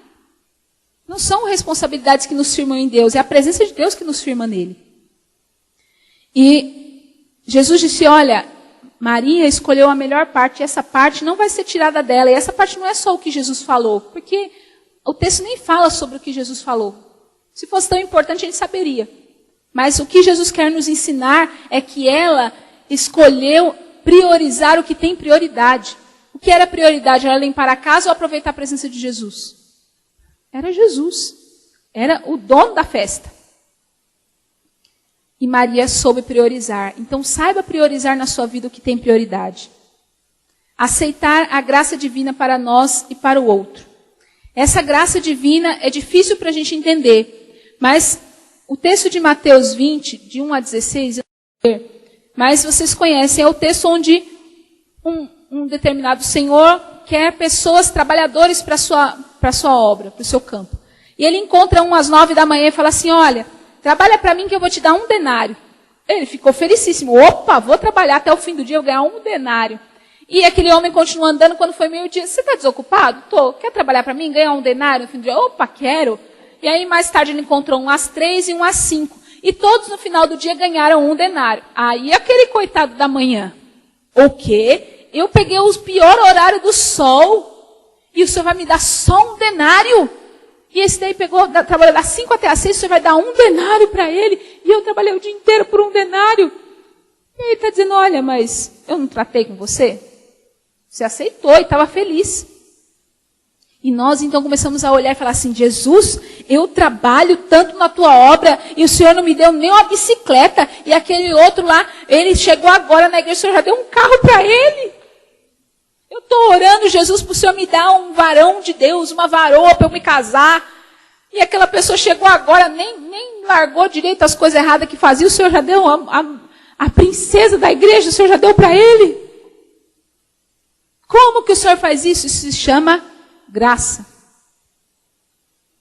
Não são responsabilidades que nos firmam em Deus, é a presença de Deus que nos firma nele. E Jesus disse, olha, Maria escolheu a melhor parte, e essa parte não vai ser tirada dela. E essa parte não é só o que Jesus falou, porque o texto nem fala sobre o que Jesus falou. Se fosse tão importante, a gente saberia. Mas o que Jesus quer nos ensinar é que ela escolheu priorizar o que tem prioridade. O que era prioridade? Era limpar a casa ou aproveitar a presença de Jesus? Era Jesus. Era o dono da festa. E Maria soube priorizar. Então saiba priorizar na sua vida o que tem prioridade. Aceitar a graça divina para nós e para o outro. Essa graça divina é difícil para a gente entender. Mas o texto de Mateus 20, de 1 a 16, mas vocês conhecem, é o texto onde um determinado senhor quer pessoas, trabalhadores para a sua obra, para o seu campo. E ele encontra às 9 da manhã e fala assim, olha, trabalha para mim que eu vou te dar 1 denário. Ele ficou felicíssimo, opa, vou trabalhar até o fim do dia, eu vou ganhar 1 denário. E aquele homem continua andando, quando foi meio-dia, você está desocupado? Tô, quer trabalhar para mim, ganhar 1 denário no fim do dia? Opa, quero. E aí mais tarde ele encontrou 1 às 3 e 1 às 5. E todos no final do dia ganharam 1 denário. Aí aquele coitado da manhã, o quê? Eu peguei o pior horário do sol e o senhor vai me dar só 1 denário? E esse daí trabalhou das 5 até às 6, o senhor vai dar 1 denário para ele? E eu trabalhei o dia inteiro por 1 denário. E ele está dizendo, olha, mas eu não tratei com você? Você aceitou e estava feliz. E nós então começamos a olhar e falar assim, Jesus, eu trabalho tanto na tua obra e o Senhor não me deu nem uma bicicleta. E aquele outro lá, ele chegou agora na igreja, o Senhor já deu um carro para ele. Eu estou orando, Jesus, para o Senhor me dar um varão de Deus, uma varoa para eu me casar. E aquela pessoa chegou agora, nem largou direito as coisas erradas que fazia, o Senhor já deu a princesa da igreja, o Senhor já deu para ele. Como que o Senhor faz isso? Isso se chama graça.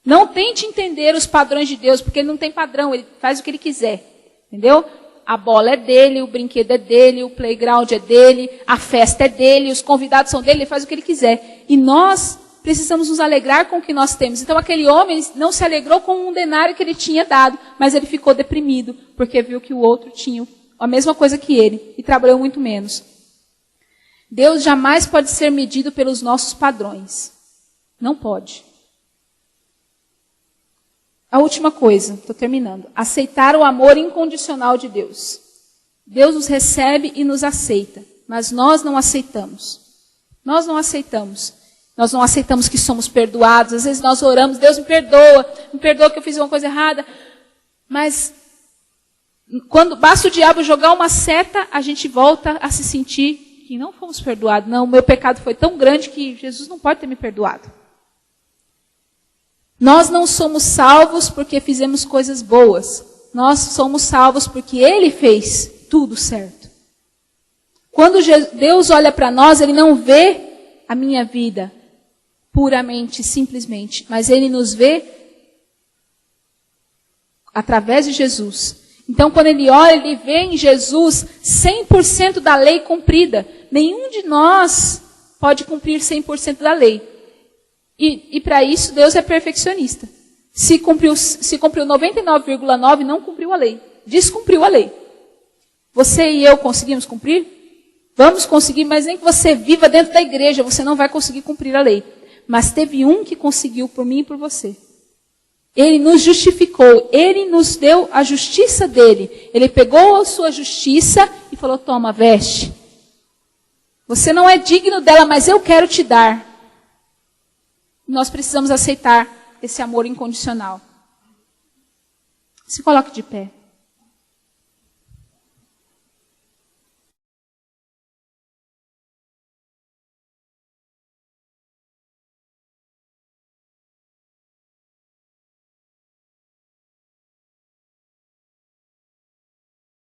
Não tente entender os padrões de Deus, porque ele não tem padrão, ele faz o que ele quiser. Entendeu? A bola é dele, o brinquedo é dele, o playground é dele, a festa é dele, os convidados são dele, ele faz o que ele quiser. E nós precisamos nos alegrar com o que nós temos. Então aquele homem não se alegrou com 1 denário que ele tinha dado, mas ele ficou deprimido, porque viu que o outro tinha a mesma coisa que ele, e trabalhou muito menos. Deus jamais pode ser medido pelos nossos padrões. Não pode. A última coisa, estou terminando. Aceitar o amor incondicional de Deus. Deus nos recebe e nos aceita, mas nós não aceitamos. Nós não aceitamos. Nós não aceitamos que somos perdoados. Às vezes nós oramos, Deus me perdoa que eu fiz uma coisa errada. Mas quando basta o diabo jogar uma seta, a gente volta a se sentir que não fomos perdoados. Não, o meu pecado foi tão grande que Jesus não pode ter me perdoado. Nós não somos salvos porque fizemos coisas boas. Nós somos salvos porque Ele fez tudo certo. Quando Deus olha para nós, Ele não vê a minha vida puramente, simplesmente, mas Ele nos vê através de Jesus. Então, quando Ele olha, Ele vê em Jesus 100% da lei cumprida. Nenhum de nós pode cumprir 100% da lei. E para isso, Deus é perfeccionista. Se cumpriu 99,9%, não cumpriu a lei. Descumpriu a lei. Você e eu conseguimos cumprir? Vamos conseguir, mas nem que você viva dentro da igreja, você não vai conseguir cumprir a lei. Mas teve um que conseguiu por mim e por você. Ele nos justificou, ele nos deu a justiça dele. Ele pegou a sua justiça e falou, toma, veste. Você não é digno dela, mas eu quero te dar. Nós precisamos aceitar esse amor incondicional. Se coloque de pé.